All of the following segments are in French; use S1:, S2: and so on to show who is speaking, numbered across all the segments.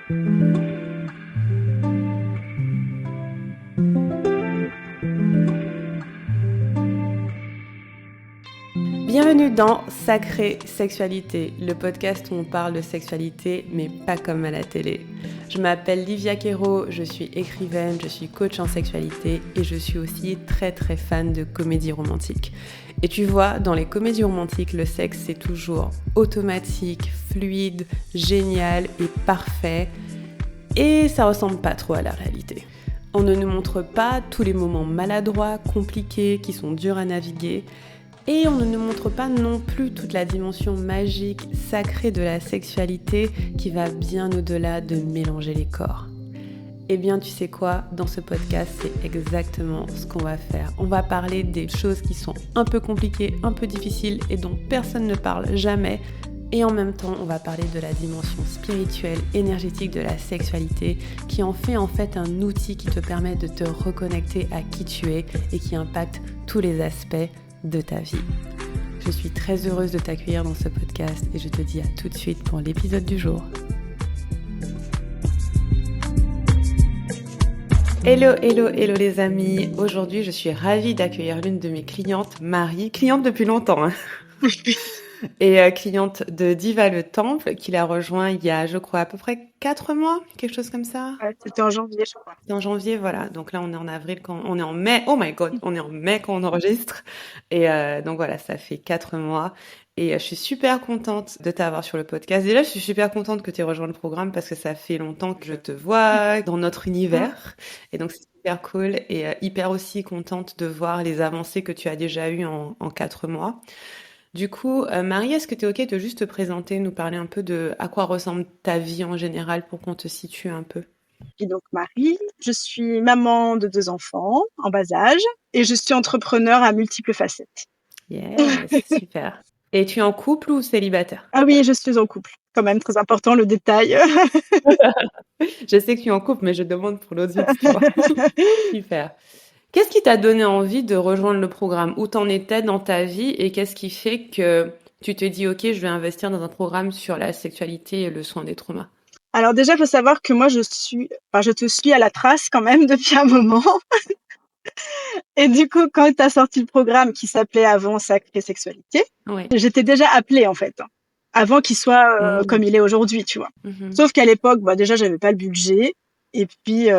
S1: Bienvenue dans Sacrée Sexualité, le podcast où on parle de sexualité, mais pas comme à la télé. Je m'appelle Livia Quero, je suis écrivaine, je suis coach en sexualité et je suis aussi très fan de comédie romantique. Et tu vois, dans les comédies romantiques, le sexe c'est toujours automatique, fluide, génial et parfait. Et ça ressemble pas trop à la réalité. On ne nous montre pas tous les moments maladroits, compliqués, qui sont durs à naviguer. Et on ne nous montre pas non plus toute la dimension magique, sacrée de la sexualité qui va bien au-delà de mélanger les corps. Eh bien, tu sais quoi ? Dans ce podcast, c'est exactement ce qu'on va faire. On va parler des choses qui sont un peu compliquées, un peu difficiles et dont personne ne parle jamais. Et en même temps, on va parler de la dimension spirituelle, énergétique de la sexualité qui en fait un outil qui te permet de te reconnecter à qui tu es et qui impacte tous les aspects de ta vie. Je suis très heureuse de t'accueillir dans ce podcast et je te dis à tout de suite pour l'épisode du jour. Hello les amis. Aujourd'hui, je suis ravie d'accueillir l'une de mes clientes, Marie, cliente depuis longtemps. Et cliente de Diva le Temple, qui l'a rejoint il y a, je crois, à peu près 4 mois, quelque chose comme ça.
S2: Ouais, c'était en janvier, je crois.
S1: C'était en janvier, voilà. Donc là, on est en avril, on est en mai. Oh my God, on est en mai quand on enregistre. Et donc voilà, ça fait 4 mois. Et je suis super contente de t'avoir sur le podcast. Déjà, je suis super contente que tu aies rejoint le programme parce que ça fait longtemps que je te vois dans notre univers. Et donc, c'est super cool et hyper aussi contente de voir les avancées que tu as déjà eues en 4 mois. Du coup, Marie, est-ce que tu es OK de juste te présenter, nous parler un peu de à quoi ressemble ta vie en général pour qu'on te situe un peu?
S2: Et donc Marie, je suis maman de 2 enfants en bas âge et je suis entrepreneur à multiples facettes.
S1: Yes, super. Et tu es en couple ou célibataire?
S2: Ah oui, je suis en couple. Quand même, très important le détail.
S1: Je sais que tu es en couple, mais je demande pour l'audience, tu vois. Super. Qu'est-ce qui t'a donné envie de rejoindre le programme? Où t'en étais dans ta vie et qu'est-ce qui fait que tu te dis, OK, je vais investir dans un programme sur la sexualité et le soin des traumas?
S2: Alors déjà, il faut savoir que moi, je te suis à la trace quand même depuis un moment. Et du coup, quand tu as sorti le programme qui s'appelait avant Sacrée Sexualité,
S1: Ouais.
S2: j'étais déjà appelée en fait, avant qu'il soit comme il est aujourd'hui, tu vois. Sauf qu'à l'époque, déjà, j'avais pas le budget. Et puis,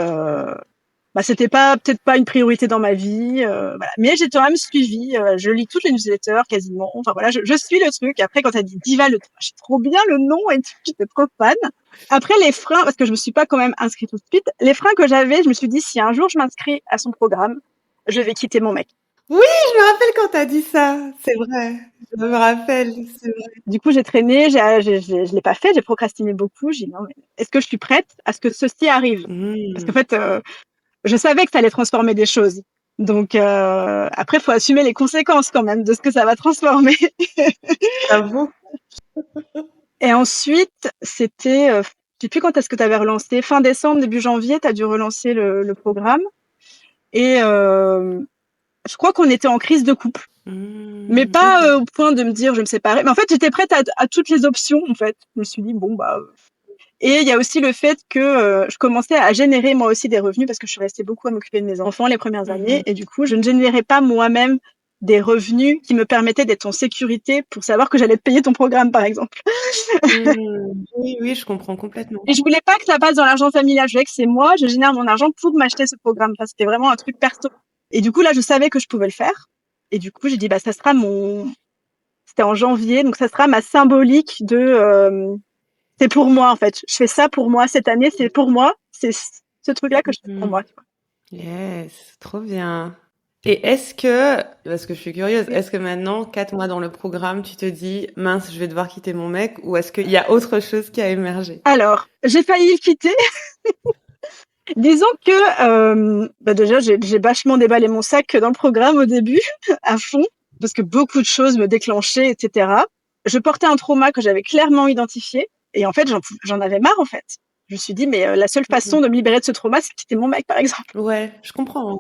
S2: c'était peut-être pas une priorité dans ma vie, voilà. Mais j'ai quand même suivi, je lis toutes les newsletters quasiment. Enfin voilà, je suis le truc. Après, quand t'as dit Diva le Temple, j'ai trop bien le nom et tout, j'étais trop fan. Après, les freins, parce que je me suis pas quand même inscrite tout de suite, les freins que j'avais, je me suis dit, si un jour je m'inscris à son programme, je vais quitter mon mec.
S1: Oui, je me rappelle quand t'as dit ça. C'est vrai. Je me rappelle, c'est vrai.
S2: Du coup, j'ai traîné, je l'ai pas fait, j'ai procrastiné beaucoup. J'ai dit, non, mais est-ce que je suis prête à ce que ceci arrive? Parce qu'en fait, je savais que ça allait transformer des choses. Donc après, faut assumer les conséquences quand même de ce que ça va transformer.
S1: J'avoue.
S2: Et ensuite, c'était, je sais plus quand est-ce que tu avais relancé, fin décembre, début janvier, tu as dû relancer le programme. Et je crois qu'on était en crise de couple. Mais pas au point de me dire je vais me séparer. Mais en fait, j'étais prête à toutes les options, en fait. Je me suis dit, bon, Et il y a aussi le fait que je commençais à générer moi aussi des revenus parce que je suis restée beaucoup à m'occuper de mes enfants les premières années. Et du coup, je ne générais pas moi-même des revenus qui me permettaient d'être en sécurité pour savoir que j'allais te payer ton programme, par exemple.
S1: Oui, je comprends complètement.
S2: Et je voulais pas que ça passe dans l'argent familial. Je voulais que c'est moi, je génère mon argent pour m'acheter ce programme. Enfin, c'était vraiment un truc perso. Et du coup, là, je savais que je pouvais le faire. Et du coup, j'ai dit, ça sera c'était en janvier, donc ça sera ma symbolique de c'est pour moi, en fait. Je fais ça pour moi cette année, c'est pour moi. C'est ce truc-là que je fais pour moi. Tu vois.
S1: Yes, trop bien. Et parce que je suis curieuse, est-ce que maintenant, 4 mois dans le programme, tu te dis, mince, je vais devoir quitter mon mec, ou est-ce qu'il y a autre chose qui a émergé?
S2: Alors, j'ai failli le quitter. Disons que déjà, j'ai vachement déballé mon sac dans le programme au début, à fond, parce que beaucoup de choses me déclenchaient, etc. Je portais un trauma que j'avais clairement identifié, et en fait, j'en avais marre, en fait. Je me suis dit, mais la seule façon de me libérer de ce trauma, c'est de quitter mon mec, par exemple.
S1: Ouais, je comprends.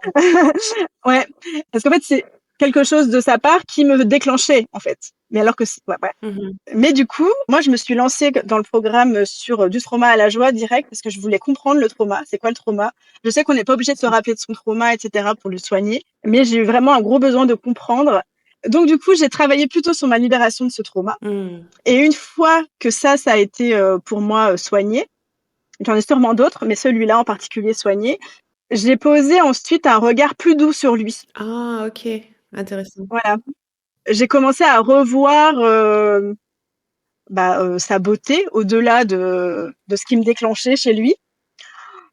S2: Ouais, parce qu'en fait, c'est quelque chose de sa part qui me déclenchait, en fait. Mais alors que Mais du coup, moi, je me suis lancée dans le programme sur du trauma à la joie direct parce que je voulais comprendre le trauma. C'est quoi le trauma? Je sais qu'on n'est pas obligé de se rappeler de son trauma, etc., pour le soigner, mais j'ai eu vraiment un gros besoin de comprendre. Donc, du coup, j'ai travaillé plutôt sur ma libération de ce trauma. Et une fois que ça a été pour moi soigné, j'en ai sûrement d'autres, mais celui-là en particulier soigné, j'ai posé ensuite un regard plus doux sur lui.
S1: Ah, ok. Intéressant.
S2: Voilà. J'ai commencé à revoir sa beauté au-delà de ce qui me déclenchait chez lui.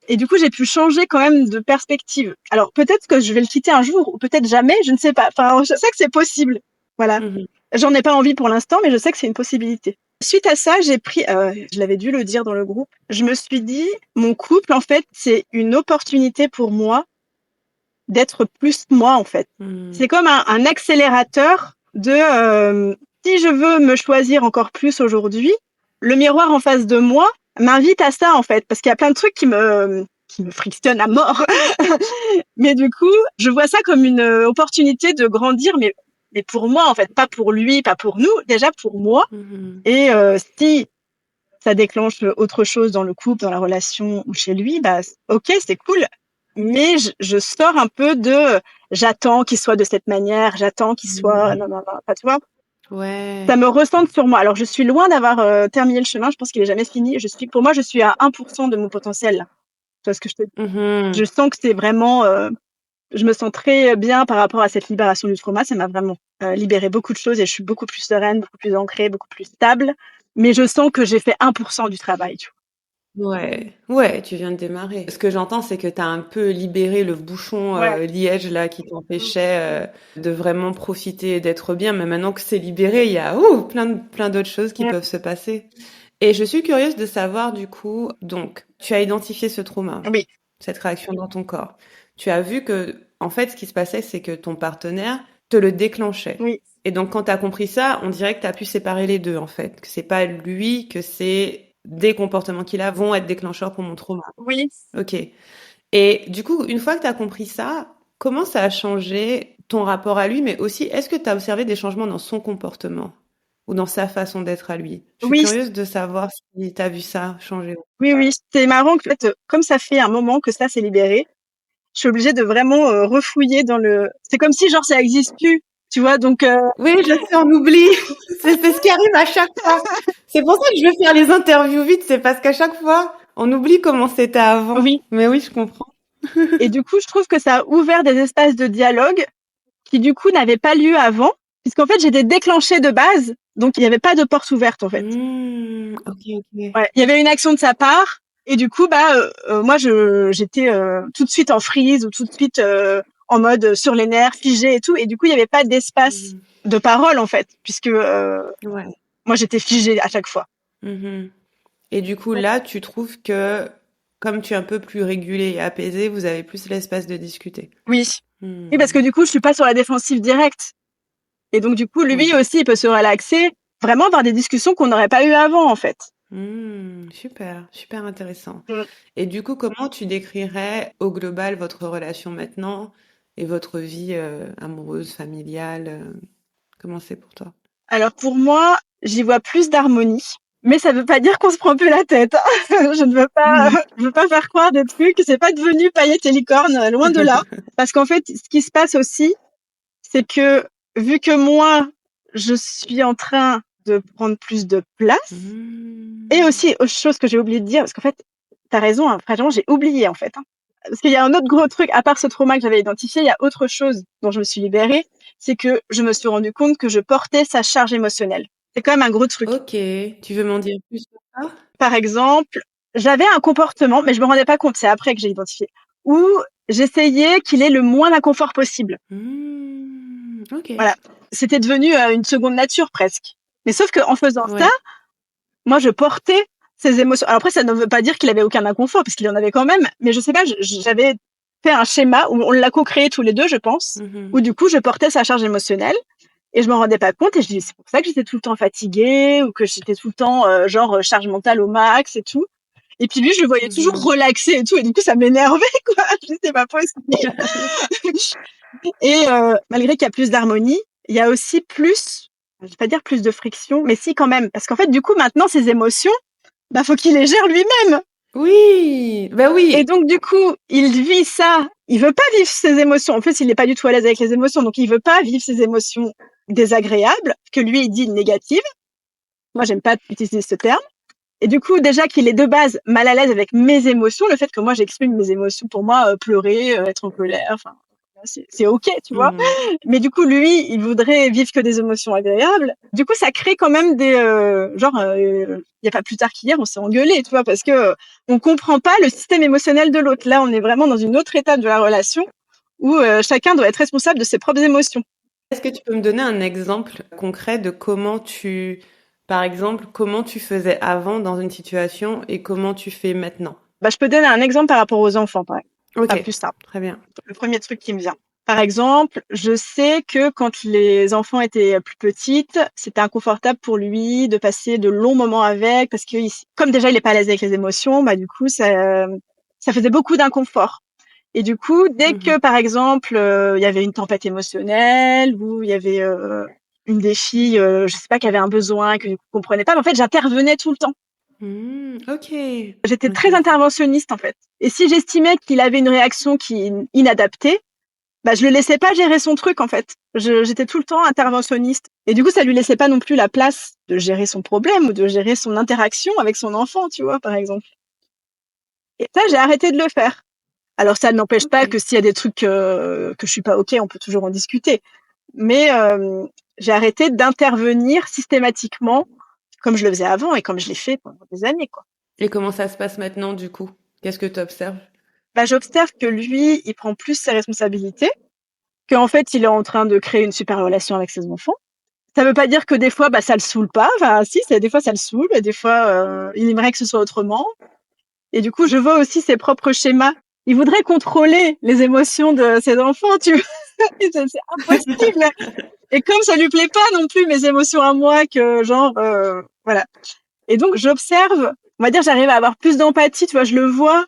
S2: Et du coup, j'ai pu changer quand même de perspective. Alors, peut-être que je vais le quitter un jour, ou peut-être jamais, je ne sais pas. Enfin, je sais que c'est possible. Voilà. J'en ai pas envie pour l'instant, mais je sais que c'est une possibilité. Suite à ça, j'ai pris, je l'avais dû le dire dans le groupe, je me suis dit, mon couple, en fait, c'est une opportunité pour moi d'être plus moi, en fait. C'est comme un accélérateur de si je veux me choisir encore plus aujourd'hui, le miroir en face de moi m'invite à ça, en fait, parce qu'il y a plein de trucs qui me frictionnent à mort. Mais du coup, je vois ça comme une opportunité de grandir, mais pour moi, en fait, pas pour lui, pas pour nous, déjà pour moi. Et si ça déclenche autre chose dans le couple, dans la relation ou chez lui, bah ok, c'est cool. Mais je sors un peu de j'attends qu'il soit de cette manière, j'attends qu'il soit non, pas tu vois.
S1: Ouais.
S2: Ça me ressente sur moi. Alors je suis loin d'avoir terminé le chemin, je pense qu'il est jamais fini. Pour moi, je suis à 1% de mon potentiel. Tu vois ce que je te dis? Je sens que c'est vraiment je me sens très bien par rapport à cette libération du trauma. Ça m'a vraiment libéré beaucoup de choses et je suis beaucoup plus sereine, beaucoup plus ancrée, beaucoup plus stable. Mais je sens que j'ai fait 1% du travail, tu vois.
S1: Ouais, tu viens de démarrer. Ce que j'entends, c'est que tu as un peu libéré le bouchon liège là qui t'empêchait de vraiment profiter et d'être bien. Mais maintenant que c'est libéré, il y a plein d'autres choses qui peuvent se passer. Et je suis curieuse de savoir du coup, donc tu as identifié ce trauma,
S2: Oui.
S1: cette réaction dans ton corps. Tu as vu que, en fait, ce qui se passait, c'est que ton partenaire te le déclenchait.
S2: Oui.
S1: Et donc, quand tu as compris ça, on dirait que tu as pu séparer les deux, en fait. Que c'est pas lui, que c'est des comportements qu'il a vont être déclencheurs pour mon trauma.
S2: Oui.
S1: Ok. Et du coup, une fois que tu as compris ça, comment ça a changé ton rapport à lui, mais aussi, est-ce que tu as observé des changements dans son comportement ou dans sa façon d'être à lui? Je suis curieuse de savoir si tu as vu ça changer.
S2: Oui. C'est marrant que, en fait, comme ça fait un moment que ça s'est libéré, je suis obligée de vraiment refouiller dans le... C'est comme si, genre, ça existe plus, tu vois, donc...
S1: Oui, je sais, on oublie. C'est ce qui arrive à chaque fois. C'est pour ça que je veux faire les interviews vite, c'est parce qu'à chaque fois, on oublie comment c'était avant.
S2: Oui.
S1: Mais oui, je comprends.
S2: Et du coup, je trouve que ça a ouvert des espaces de dialogue qui, du coup, n'avaient pas lieu avant, puisqu'en fait, j'étais déclenchée de base, donc il n'y avait pas de porte ouverte, en fait.
S1: Ok.
S2: Ouais, il y avait une action de sa part, et du coup, moi, j'étais tout de suite en freeze ou tout de suite en mode sur les nerfs, figée et tout, et du coup, il n'y avait pas d'espace de parole, en fait, puisque moi, j'étais figée à chaque fois.
S1: Et du coup, là, tu trouves que, comme tu es un peu plus régulée et apaisée, vous avez plus l'espace de discuter.
S2: Oui. Oui, parce que du coup, je suis pas sur la défensive directe. Et donc, du coup, lui aussi, il peut se relaxer, vraiment avoir des discussions qu'on n'aurait pas eues avant, en fait.
S1: Super intéressant. Et du coup, comment tu décrirais au global votre relation maintenant et votre vie amoureuse, familiale? Comment c'est pour toi?
S2: Alors, pour moi, j'y vois plus d'harmonie. Mais ça veut pas dire qu'on se prend plus la tête. Je ne veux pas faire croire des trucs. C'est pas devenu paillettes et licorne, loin de là. Parce qu'en fait, ce qui se passe aussi, c'est que vu que moi, je suis en train de prendre plus de place, et aussi autre chose que j'ai oublié de dire, parce qu'en fait, t'as raison, hein, franchement, j'ai oublié en fait. Parce qu'il y a un autre gros truc, à part ce trauma que j'avais identifié, il y a autre chose dont je me suis libérée, c'est que je me suis rendu compte que je portais sa charge émotionnelle. C'est quand même un gros truc.
S1: Ok, tu veux m'en dire plus sur ça?
S2: Par exemple, j'avais un comportement, mais je me rendais pas compte, c'est après que j'ai identifié, où j'essayais qu'il ait le moins d'inconfort possible.
S1: Ok.
S2: Voilà, c'était devenu une seconde nature presque. Mais sauf qu'en faisant ça, moi je portais ses émotions. Alors après, ça ne veut pas dire qu'il avait aucun inconfort, parce qu'il en avait quand même, mais je sais pas, j'avais fait un schéma où on l'a co-créé tous les deux, je pense, où du coup je portais sa charge émotionnelle. Et je m'en rendais pas compte et je dis c'est pour ça que j'étais tout le temps fatiguée ou que j'étais tout le temps charge mentale au max et tout. Et puis lui je le voyais toujours relaxé et tout et du coup ça m'énervait quoi. Je sais pas possible. Et malgré qu'il y a plus d'harmonie, il y a aussi plus je vais pas dire plus de friction, mais si quand même. Parce qu'en fait, du coup, maintenant, ses émotions, bah, faut qu'il les gère lui-même.
S1: Oui, bah oui.
S2: Et donc, du coup, il vit ça. Il veut pas vivre ses émotions. En fait, il n'est pas du tout à l'aise avec les émotions. Donc, il veut pas vivre ses émotions désagréables, que lui, il dit négatives. Moi, j'aime pas utiliser ce terme. Et du coup, déjà qu'il est de base mal à l'aise avec mes émotions, le fait que moi, j'exprime mes émotions, pour moi, pleurer, être en colère, enfin, c'est OK, tu vois. Mais du coup, lui, il voudrait vivre que des émotions agréables. Du coup, ça crée quand même des il y a pas plus tard qu'hier, on s'est engueulé, tu vois, parce que on comprend pas le système émotionnel de l'autre. Là, on est vraiment dans une autre étape de la relation où chacun doit être responsable de ses propres émotions.
S1: Est-ce que tu peux me donner un exemple concret de par exemple, comment tu faisais avant dans une situation et comment tu fais maintenant?
S2: Bah, je peux donner un exemple par rapport aux enfants, par exemple.
S1: Ok,
S2: Pas plus simple.
S1: très bien.
S2: Le premier truc qui me vient. Par exemple, je sais que quand les enfants étaient plus petites, c'était inconfortable pour lui de passer de longs moments avec parce que comme déjà il est pas à l'aise avec les émotions, bah du coup ça faisait beaucoup d'inconfort. Et du coup, dès que par exemple il y avait une tempête émotionnelle ou il y avait une des filles, je sais pas, qui avait un besoin que je comprenais pas, mais en fait j'intervenais tout le temps.
S1: Ok.
S2: J'étais très interventionniste en fait. Et si j'estimais qu'il avait une réaction qui est inadaptée, bah, je le laissais pas gérer son truc, en fait. J'étais tout le temps interventionniste. Et du coup, ça lui laissait pas non plus la place de gérer son problème ou de gérer son interaction avec son enfant, tu vois, par exemple. Et ça, j'ai arrêté de le faire. Alors, ça n'empêche pas que s'il y a des trucs que je suis pas OK, on peut toujours en discuter. Mais j'ai arrêté d'intervenir systématiquement comme je le faisais avant et comme je l'ai fait pendant des années, quoi.
S1: Et comment ça se passe maintenant, du coup? Qu'est-ce que tu observes?
S2: Bah, j'observe que lui, il prend plus ses responsabilités, qu'en fait, il est en train de créer une super relation avec ses enfants. Ça veut pas dire que des fois, bah, ça le saoule pas. Enfin, si, des fois, ça le saoule. Et des fois, il aimerait que ce soit autrement. Et du coup, je vois aussi ses propres schémas. Il voudrait contrôler les émotions de ses enfants, tu vois. C'est impossible. Et comme ça lui plaît pas non plus mes émotions à moi, que genre, voilà. Et donc, j'observe. On va dire, j'arrive à avoir plus d'empathie. Tu vois, je le vois.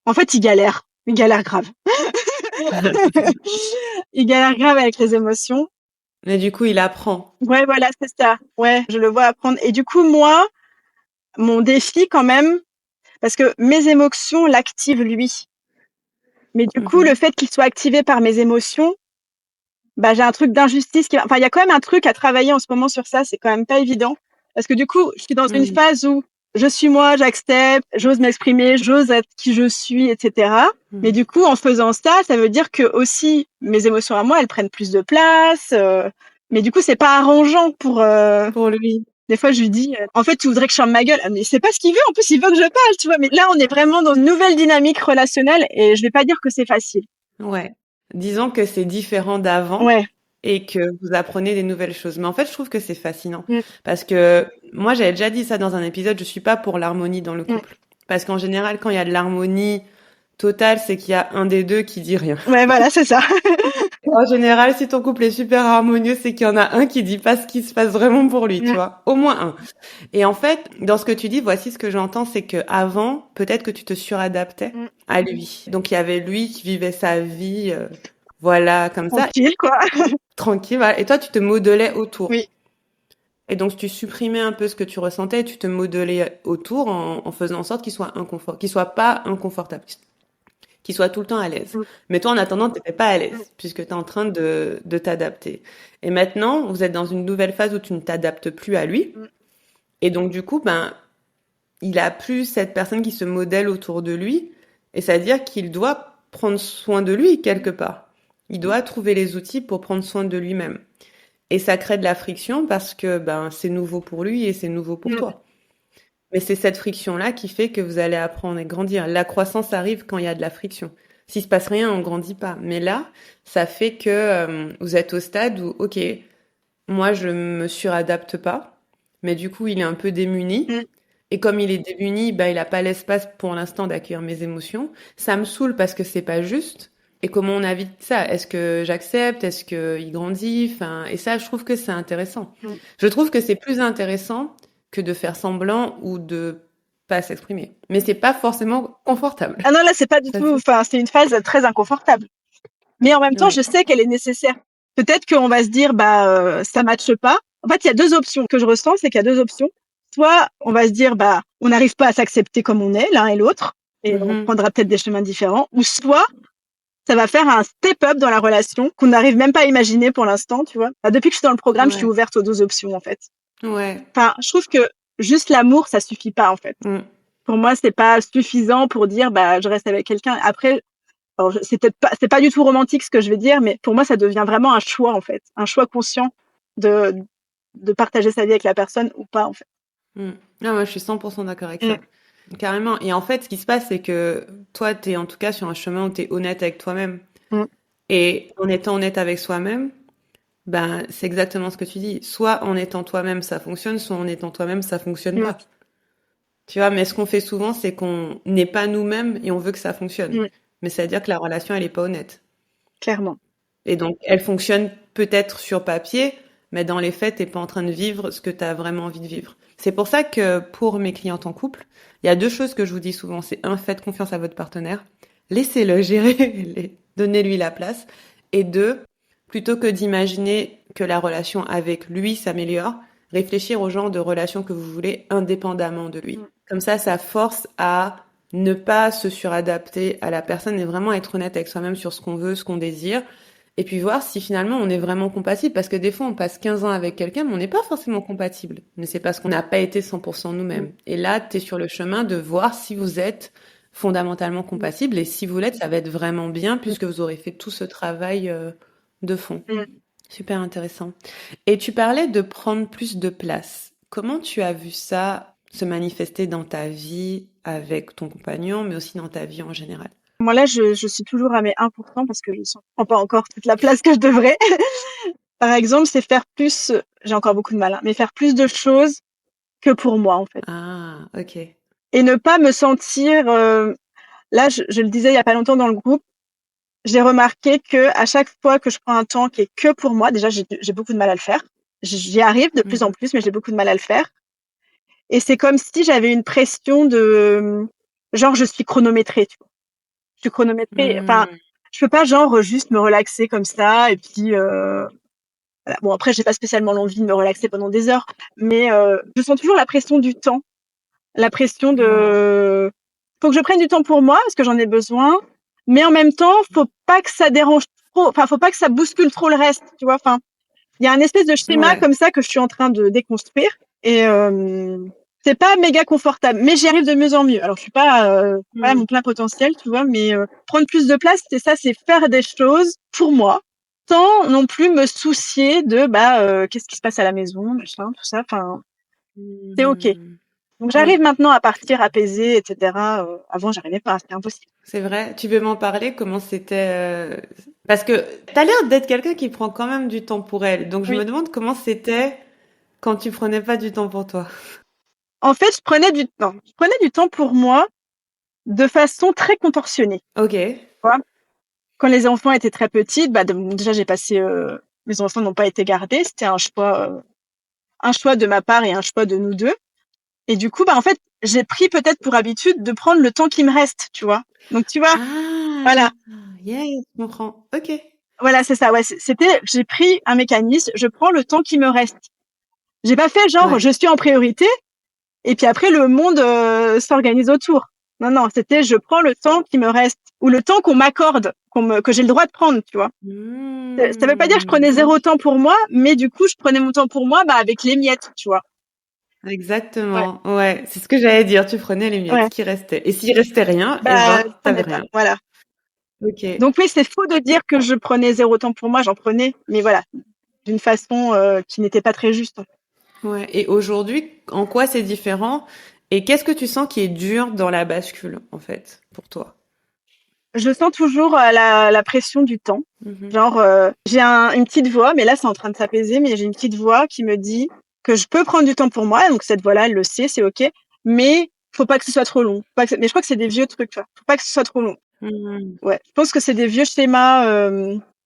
S2: En fait, il galère. Il galère grave. Il galère grave avec les émotions.
S1: Mais du coup, il apprend.
S2: Ouais, voilà, c'est ça. Ouais, je le vois apprendre. Et du coup, moi, mon défi quand même, parce que mes émotions l'activent lui. Mais du coup, le fait qu'il soit activé par mes émotions, bah, j'ai un truc d'injustice enfin, il y a quand même un truc à travailler en ce moment sur ça. C'est quand même pas évident. Parce que du coup, je suis dans une phase où je suis moi, j'accepte, j'ose m'exprimer, j'ose être qui je suis, etc. Mais du coup, en faisant ça, ça veut dire que aussi mes émotions à moi, elles prennent plus de place. Mais du coup, c'est pas arrangeant pour
S1: lui.
S2: Des fois, je lui dis, en fait, tu voudrais que je ferme ma gueule. Mais c'est pas ce qu'il veut. En plus, il veut que je parle, tu vois. Mais là, on est vraiment dans une nouvelle dynamique relationnelle et je vais pas dire que c'est facile.
S1: Ouais. Disons que c'est différent d'avant.
S2: Ouais.
S1: Et que vous apprenez des nouvelles choses. Mais en fait, je trouve que c'est fascinant. Parce que moi, j'avais déjà dit ça dans un épisode, je suis pas pour l'harmonie dans le couple. Parce qu'en général, quand il y a de l'harmonie totale, c'est qu'il y a un des deux qui dit rien.
S2: Ouais, voilà, c'est ça.
S1: En général, si ton couple est super harmonieux, c'est qu'il y en a un qui dit pas ce qui se passe vraiment pour lui, tu vois. Au moins un. Et en fait, dans ce que tu dis, voici ce que j'entends, c'est que avant, peut-être que tu te suradaptais à lui. Donc, il y avait lui qui vivait sa vie, voilà, comme ça.
S2: Tranquille, quoi.
S1: Tranquille, voilà. Et toi, tu te modelais autour.
S2: Oui.
S1: Et donc, tu supprimais un peu ce que tu ressentais et tu te modelais autour en faisant en sorte qu'il soit pas inconfortable, qu'il soit tout le temps à l'aise. Mais toi, en attendant, t'étais pas à l'aise puisque t'es en train de t'adapter. Et maintenant, vous êtes dans une nouvelle phase où tu ne t'adaptes plus à lui. Et donc, du coup, il a plus cette personne qui se modèle autour de lui. Et c'est-à-dire qu'il doit prendre soin de lui quelque part. Il doit trouver les outils pour prendre soin de lui-même. Et ça crée de la friction parce que c'est nouveau pour lui et c'est nouveau pour toi. Mais c'est cette friction-là qui fait que vous allez apprendre et grandir. La croissance arrive quand il y a de la friction. S'il se passe rien, on grandit pas. Mais là, ça fait que vous êtes au stade où, ok, moi je me suradapte pas, mais du coup il est un peu démuni. Et comme il est démuni, il a pas l'espace pour l'instant d'accueillir mes émotions. Ça me saoule parce que c'est pas juste. Et comment on évite ça? Est-ce que j'accepte? Est-ce qu'il grandit? Enfin, et ça, je trouve que c'est intéressant. Je trouve que c'est plus intéressant que de faire semblant ou de pas s'exprimer. Mais c'est pas forcément confortable.
S2: Ah non, là, c'est pas du tout. Enfin, c'est une phase très inconfortable. Mais en même temps, je sais qu'elle est nécessaire. Peut-être qu'on va se dire, ça matche pas. En fait, il y a deux options que je ressens, c'est qu'il y a deux options. Soit on va se dire, bah, on n'arrive pas à s'accepter comme on est, l'un et l'autre, et on prendra peut-être des chemins différents. Ou soit ça va faire un step-up dans la relation qu'on n'arrive même pas à imaginer pour l'instant, tu vois. Bah, depuis que je suis dans le programme, je suis ouverte aux deux options, en fait. Enfin, je trouve que juste l'amour, ça suffit pas, en fait. Pour moi, c'est pas suffisant pour dire, bah, je reste avec quelqu'un. Après, alors, c'est pas du tout romantique ce que je vais dire, mais pour moi, ça devient vraiment un choix, en fait. Un choix conscient de partager sa vie avec la personne ou pas, en fait.
S1: Non, moi, je suis 100% d'accord avec ça. Carrément. Et en fait, ce qui se passe, c'est que toi, t'es en tout cas sur un chemin où t'es honnête avec toi-même. Et en étant honnête avec soi-même, ben, c'est exactement ce que tu dis. Soit en étant toi-même, ça fonctionne, soit en étant toi-même, ça fonctionne pas. Tu vois, mais ce qu'on fait souvent, c'est qu'on n'est pas nous-mêmes et on veut que ça fonctionne. Mais ça veut dire que la relation, elle est pas honnête.
S2: Clairement.
S1: Et donc, elle fonctionne peut-être sur papier, mais dans les faits, t'es pas en train de vivre ce que tu as vraiment envie de vivre. C'est pour ça que pour mes clientes en couple, il y a deux choses que je vous dis souvent. C'est un, faites confiance à votre partenaire. Laissez-le gérer, donnez-lui la place. Et deux, plutôt que d'imaginer que la relation avec lui s'améliore, réfléchir au genre de relation que vous voulez indépendamment de lui. Comme ça force à ne pas se suradapter à la personne et vraiment être honnête avec soi-même sur ce qu'on veut, ce qu'on désire. Et puis voir si finalement on est vraiment compatible. Parce que des fois, on passe 15 ans avec quelqu'un, mais on n'est pas forcément compatible. Mais c'est parce qu'on n'a pas été 100% nous-mêmes. Et là, tu es sur le chemin de voir si vous êtes fondamentalement compatible. Et si vous l'êtes, ça va être vraiment bien puisque vous aurez fait tout ce travail de fond. Super intéressant. Et tu parlais de prendre plus de place. Comment tu as vu ça se manifester dans ta vie avec ton compagnon, mais aussi dans ta vie en général?
S2: Moi, là, je suis toujours à mes 1% parce que je ne prends pas encore toute la place que je devrais. Par exemple, c'est faire plus, j'ai encore beaucoup de mal, hein, mais faire plus de choses que pour moi, en fait.
S1: Ah, ok.
S2: Et ne pas me sentir, là, je le disais il y a pas longtemps dans le groupe, j'ai remarqué que à chaque fois que je prends un temps qui est que pour moi, déjà, j'ai beaucoup de mal à le faire. J'y arrive de plus en plus, mais j'ai beaucoup de mal à le faire. Et c'est comme si j'avais une pression de, genre, je suis chronométrée, tu vois. Je suis chronométrée. Enfin, je peux pas, genre, juste me relaxer comme ça et puis, voilà. Bon, après, j'ai pas spécialement l'envie de me relaxer pendant des heures, mais je sens toujours la pression du temps, la pression de, faut que je prenne du temps pour moi parce que j'en ai besoin, mais en même temps, faut pas que ça dérange trop, enfin, faut pas que ça bouscule trop le reste, tu vois. Enfin, il y a un espèce de schéma comme ça que je suis en train de déconstruire et c'est pas méga confortable, mais j'y arrive de mieux en mieux. Alors, je suis pas à mon plein potentiel, tu vois, mais prendre plus de place, c'est ça, c'est faire des choses pour moi, sans non plus me soucier de qu'est-ce qui se passe à la maison, machin, tout ça. Enfin, c'est ok. Donc j'arrive maintenant à partir apaisée, etc. Avant, j'arrivais pas, c'était impossible.
S1: C'est vrai. Tu veux m'en parler? Comment c'était Parce que t'as l'air d'être quelqu'un qui prend quand même du temps pour elle. Donc je me demande comment c'était quand tu prenais pas du temps pour toi.
S2: En fait, je prenais du temps pour moi de façon très contorsionnée.
S1: Ok.
S2: Tu vois, quand les enfants étaient très petits, déjà j'ai passé, mes enfants n'ont pas été gardés, c'était un choix de ma part et un choix de nous deux. Et du coup, en fait, j'ai pris peut-être pour habitude de prendre le temps qui me reste, tu vois. Donc tu vois, voilà.
S1: Yeah, je comprends. Ok.
S2: Voilà, c'est ça. Ouais, j'ai pris un mécanisme, je prends le temps qui me reste. J'ai pas fait genre je suis en priorité et puis après le monde s'organise autour. Non, non, c'était je prends le temps qui me reste ou le temps qu'on m'accorde, que j'ai le droit de prendre, tu vois. Ça veut pas dire que je prenais zéro temps pour moi, mais du coup je prenais mon temps pour moi avec les miettes, tu vois.
S1: Exactement. Ouais, c'est ce que j'allais dire. Tu prenais les miettes qui restaient. Et s'il restait rien, eh ben, t'avais rien.
S2: Voilà.
S1: Ok.
S2: Donc oui, c'est faux de dire que je prenais zéro temps pour moi, j'en prenais, mais voilà, d'une façon qui n'était pas très juste.
S1: Ouais. Et aujourd'hui, en quoi c'est différent? Et qu'est-ce que tu sens qui est dur dans la bascule, en fait, pour toi?
S2: Je sens toujours la pression du temps. Genre, j'ai une petite voix, mais là, c'est en train de s'apaiser, mais j'ai une petite voix qui me dit que je peux prendre du temps pour moi. Donc, cette voix-là, elle le sait, c'est OK. Mais faut pas que ce soit trop long. Mais je crois que c'est des vieux trucs, tu vois. Faut pas que ce soit trop long. Ouais. Je pense que c'est des vieux schémas,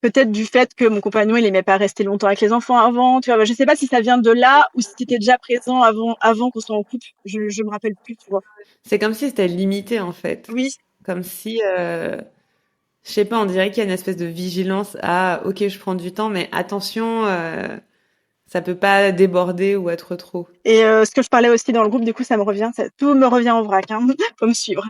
S2: peut-être du fait que mon compagnon, il aimait pas rester longtemps avec les enfants avant, tu vois. Je sais pas si ça vient de là ou si c'était déjà présent avant qu'on soit en couple. Je me rappelle plus, tu vois.
S1: C'est comme si c'était limité, en fait.
S2: Oui.
S1: Comme si, je sais pas, on dirait qu'il y a une espèce de vigilance à, ok, je prends du temps, mais attention, Ça peut pas déborder ou être trop.
S2: Et ce que je parlais aussi dans le groupe, du coup, ça me revient, tout me revient en vrac, hein. Faut me suivre.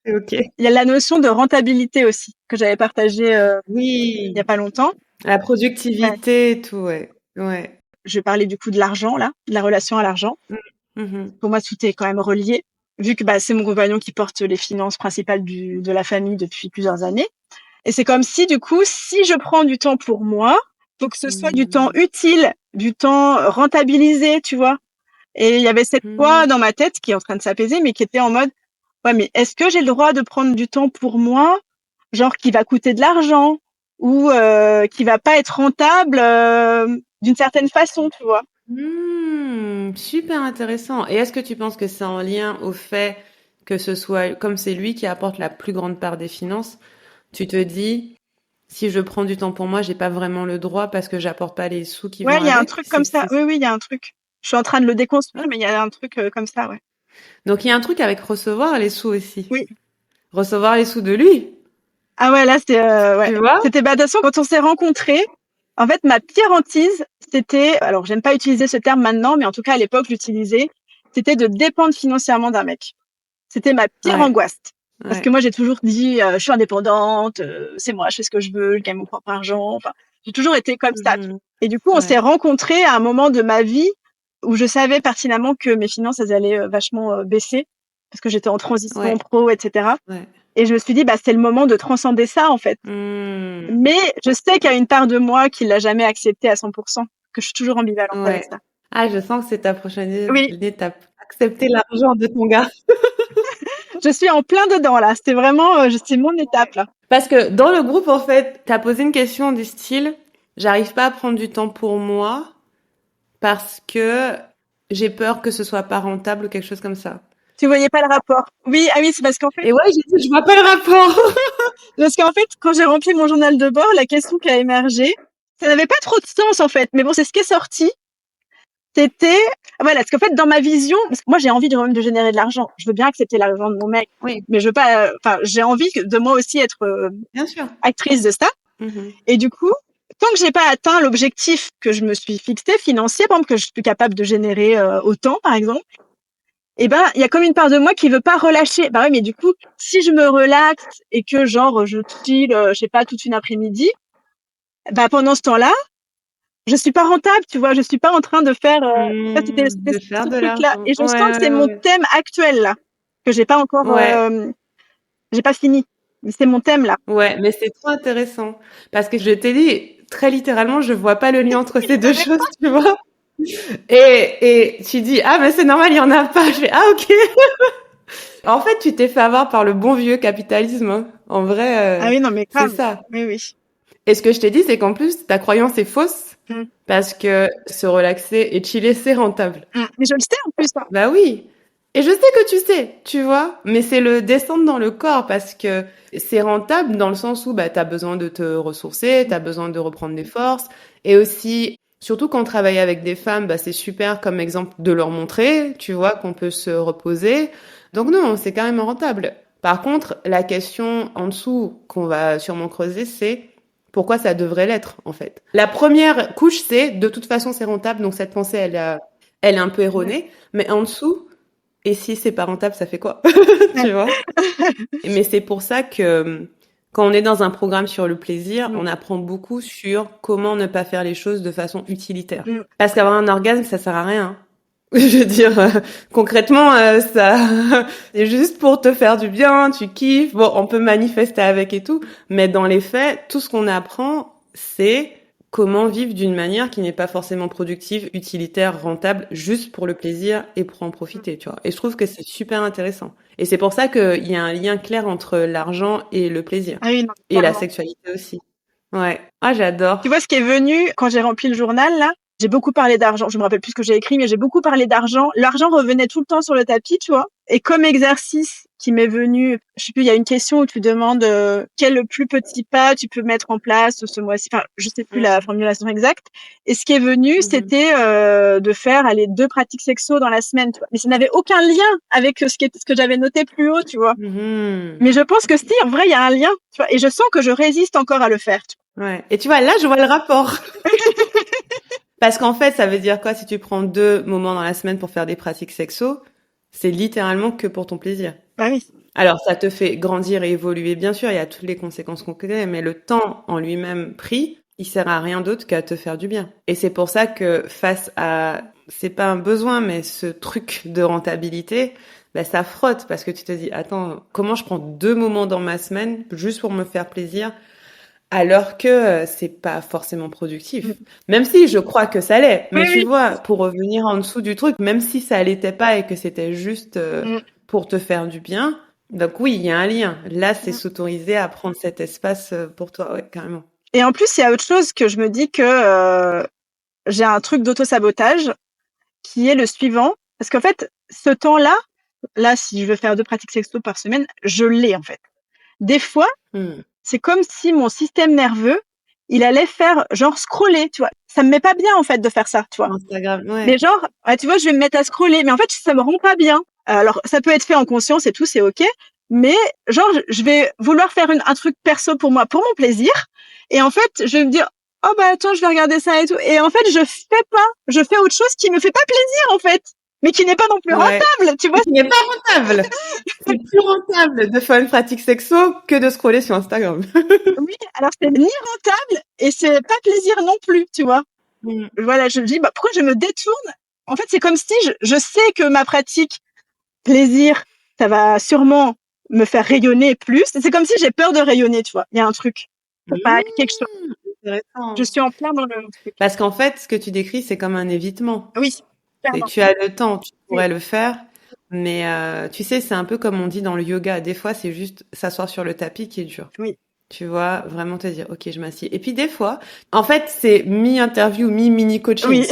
S1: Ok.
S2: Il y a la notion de rentabilité aussi, que j'avais partagée il y a
S1: Oui,
S2: pas longtemps.
S1: la
S2: Ouais.
S1: productivité et tout, ouais. Ouais.
S2: Je vais parler du coup de l'argent, là, de la relation à l'argent.
S1: Mhm.
S2: Pour moi, tout est quand même relié, vu que c'est mon compagnon qui porte les finances principales de la famille depuis plusieurs années. Et c'est comme si, du coup, si je prends du temps pour moi, faut que ce soit du temps
S1: Mhm.
S2: utile, du temps rentabilisé, tu vois. Et il y avait cette voix
S1: Mhm.
S2: dans ma tête qui est en train de s'apaiser, mais qui était en mode, ouais, mais est-ce que j'ai le droit de prendre du temps pour moi, genre qui va coûter de l'argent ou qui va pas être rentable d'une certaine façon, tu vois?
S1: Super intéressant. Et est-ce que tu penses que c'est en lien au fait que ce soit, comme c'est lui qui apporte la plus grande part des finances, tu te dis, si je prends du temps pour moi, j'ai pas vraiment le droit parce que j'apporte pas les sous qui
S2: Ouais,
S1: vont
S2: il y a un
S1: avec?
S2: truc comme ça. Oui, oui, il y a un truc. Je suis en train de le déconstruire, mais il y a un truc comme ça, ouais.
S1: Donc il y a un truc avec recevoir les sous aussi.
S2: Oui.
S1: Recevoir les sous de lui,
S2: Ah ouais, là, ouais.
S1: tu vois?
S2: C'était, de toute façon, quand on s'est rencontrés, en fait, ma pire hantise, c'était, alors j'aime pas utiliser ce terme maintenant, mais en tout cas, à l'époque, j'utilisais, c'était de dépendre financièrement d'un mec. C'était ma pire
S1: Ouais,
S2: angoisse. Parce que
S1: ouais.
S2: moi, j'ai toujours dit, je suis indépendante, c'est moi, je fais ce que je veux, je gagne mon propre argent. Enfin, j'ai toujours été comme ça.
S1: Mhm.
S2: Et du coup, on s'est
S1: Ouais.
S2: rencontrés à un moment de ma vie où je savais pertinemment que mes finances, elles allaient vachement baisser parce que j'étais en transition
S1: Ouais.
S2: pro, etc.
S1: Ouais.
S2: Et je me suis dit, c'est le moment de transcender ça, en fait.
S1: Hmm.
S2: Mais je sais qu'il y a une part de moi qui l'a jamais accepté à 100%, que je suis toujours ambivalente avec
S1: Ouais.
S2: ça.
S1: Ah, je sens que c'est ta prochaine
S2: Oui,
S1: étape. Accepter l'argent de ton gars.
S2: je suis en plein dedans, là. C'était vraiment, c'est mon étape, là.
S1: Parce que dans le groupe, en fait, t'as posé une question du style, j'arrive pas à prendre du temps pour moi parce que j'ai peur que ce soit pas rentable ou quelque chose comme ça.
S2: Tu voyais pas le rapport. Oui, ah oui, c'est
S1: Et ouais, j'ai dit, je vois pas le rapport.
S2: parce qu'en fait, quand j'ai rempli mon journal de bord, la question qui a émergé, ça n'avait pas trop de sens, en fait. Mais bon, c'est ce qui est sorti. C'était, voilà, parce qu'en fait, dans ma vision, parce que moi, j'ai envie de générer de l'argent. Je veux bien accepter l'argent de mon mec,
S1: Oui,
S2: mais je veux pas, enfin, j'ai envie de moi aussi être
S1: bien sûr.
S2: actrice de ça.
S1: Mhm.
S2: Et du coup, tant que j'ai pas atteint l'objectif que je me suis fixé financier, par exemple, que je suis capable de générer autant, par exemple, eh ben, il y a comme une part de moi qui veut pas relâcher. Bah ouais, mais du coup, si je me relaxe et que genre je chill, je sais pas, toute une après-midi, pendant ce temps-là, je suis pas rentable, tu vois. Je suis pas en train de faire. Ça, c'était
S1: De faire
S2: ce
S1: de
S2: truc-là.
S1: l'argent.
S2: Et je
S1: Ouais,
S2: sens que c'est
S1: ouais,
S2: mon
S1: ouais.
S2: thème actuel là, que j'ai pas encore,
S1: Ouais,
S2: j'ai pas fini. Mais c'est mon thème là.
S1: ouais, mais c'est trop intéressant. Parce que je t'ai dit, très littéralement, je vois pas le lien entre ces deux
S2: Ouais.
S1: choses, tu vois. Et tu dis, ah, mais c'est normal, il y en a pas. Je fais, ah, ok. En fait, tu t'es fait avoir par le bon vieux capitalisme, hein. En vrai,
S2: Ah oui, non, mais
S1: c'est
S2: grave.
S1: ça.
S2: Oui, oui.
S1: Et ce que je t'ai dit, c'est qu'en plus, ta croyance est fausse
S2: Mm.
S1: parce que se relaxer et chiller, c'est rentable.
S2: Mm. Mais je le sais en plus, hein.
S1: Bah oui. Et je sais que tu sais, tu vois, mais c'est le descendre dans le corps parce que c'est rentable dans le sens où bah t'as besoin de te ressourcer, t'as besoin de reprendre des forces et aussi surtout quand on travaille avec des femmes, bah c'est super comme exemple de leur montrer, tu vois, qu'on peut se reposer. Donc non, c'est quand même rentable. Par contre, la question en dessous qu'on va sûrement creuser, c'est pourquoi ça devrait l'être en fait. La première couche, c'est de toute façon c'est rentable, donc cette pensée elle est un peu
S2: Mm.
S1: erronée, mais en dessous, et si c'est pas rentable, ça fait quoi?
S2: Ouais.
S1: Tu vois? Mais c'est pour ça que quand on est dans un programme sur le plaisir,
S2: Mm.
S1: on apprend beaucoup sur comment ne pas faire les choses de façon utilitaire.
S2: Mm.
S1: Parce qu'avoir un orgasme, ça sert à rien. Je veux dire, concrètement, ça, c'est juste pour te faire du bien, tu kiffes. Bon, on peut manifester avec et tout, mais dans les faits, tout ce qu'on apprend, c'est comment vivre d'une manière qui n'est pas forcément productive, utilitaire, rentable, juste pour le plaisir et pour en profiter, tu vois. Et je trouve que c'est super intéressant. Et c'est pour ça qu'il y a un lien clair entre l'argent et le plaisir.
S2: Ah oui, non,
S1: Et la
S2: clairement.
S1: sexualité aussi. Ouais. Ah,
S2: Tu vois,
S1: j'adore.
S2: ce qui est venu quand j'ai rempli le journal, là, j'ai beaucoup parlé d'argent. Je me rappelle plus ce que j'ai écrit, mais j'ai beaucoup parlé d'argent. L'argent revenait tout le temps sur le tapis, tu vois. Et comme exercice qui m'est venu, je sais plus, il y a une question où tu demandes quel est le plus petit pas tu peux mettre en place ce mois-ci. Enfin, je sais plus la
S1: Mhm.
S2: formulation exacte. Et ce qui est venu,
S1: Mhm.
S2: c'était de faire les 2 pratiques sexo dans la semaine, tu vois. Mais ça n'avait aucun lien avec ce que j'avais noté plus haut, tu vois.
S1: Mhm.
S2: Mais je pense que si, en vrai, il y a un lien, tu vois. Et je sens que je résiste encore à le faire.
S1: Ouais. Et tu vois, là, je vois le rapport. Parce qu'en fait, ça veut dire quoi si tu prends 2 moments dans la semaine pour faire des pratiques sexo? C'est littéralement que pour ton plaisir.
S2: Bah oui.
S1: Alors, ça te fait grandir et évoluer, bien sûr, il y a toutes les conséquences qu'on connaît, mais le temps en lui-même pris, il sert à rien d'autre qu'à te faire du bien. Et c'est pour ça que face à, c'est pas un besoin, mais ce truc de rentabilité, bah, ça frotte parce que tu te dis, attends, comment je prends 2 moments dans ma semaine juste pour me faire plaisir alors que c'est pas forcément productif. Même si je crois que ça l'est. Mais
S2: Oui,
S1: tu
S2: oui.
S1: vois, pour revenir en dessous du truc, même si ça l'était pas et que c'était juste
S2: Mm.
S1: pour te faire du bien, donc oui, il y a un lien. Là, c'est
S2: Mm.
S1: s'autoriser à prendre cet espace pour toi, ouais, carrément.
S2: Et en plus, il y a autre chose que je me dis que j'ai un truc d'auto-sabotage qui est le suivant. Parce qu'en fait, ce temps-là, là, si je veux faire 2 pratiques sexo par semaine, je l'ai en fait. Des fois,
S1: Hmm.
S2: c'est comme si mon système nerveux, il allait faire genre scroller, tu vois. Ça me met pas bien en fait de faire ça, tu vois.
S1: Instagram, ouais.
S2: Mais genre, tu vois, je vais me mettre à scroller, mais en fait, ça me rend pas bien. Alors, ça peut être fait en conscience et tout, c'est ok. Mais genre, je vais vouloir faire un truc perso pour moi, pour mon plaisir. Et en fait, je vais me dire, oh bah attends, je vais regarder ça et tout. Et en fait, je fais autre chose qui me fait pas plaisir en fait, mais qui n'est pas non plus
S1: Ouais.
S2: rentable, tu vois.
S1: Ce n'est pas rentable. C'est plus rentable de faire une pratique sexo que de scroller sur Instagram.
S2: Oui, alors c'est ni rentable et c'est pas plaisir non plus, tu vois.
S1: Hmm.
S2: Voilà, je me dis, bah pourquoi je me détourne? En fait, c'est comme si je sais que ma pratique plaisir, ça va sûrement me faire rayonner plus. C'est comme si j'ai peur de rayonner, tu vois. Il y a un truc. C'est pas quelque chose. Je
S1: Intéressant.
S2: suis en plein dans le truc.
S1: Parce qu'en fait, ce que tu décris, c'est comme un évitement.
S2: Oui,
S1: Et
S2: clairement.
S1: tu as le temps, tu
S2: Oui.
S1: pourrais le faire, mais tu sais, c'est un peu comme on dit dans le yoga. Des fois, c'est juste s'asseoir sur le tapis qui est dur.
S2: Oui.
S1: Tu vois, vraiment te dire, ok, je m'assieds. Et puis des fois, en fait, c'est mi-interview, mi-mini coaching.
S2: Oui.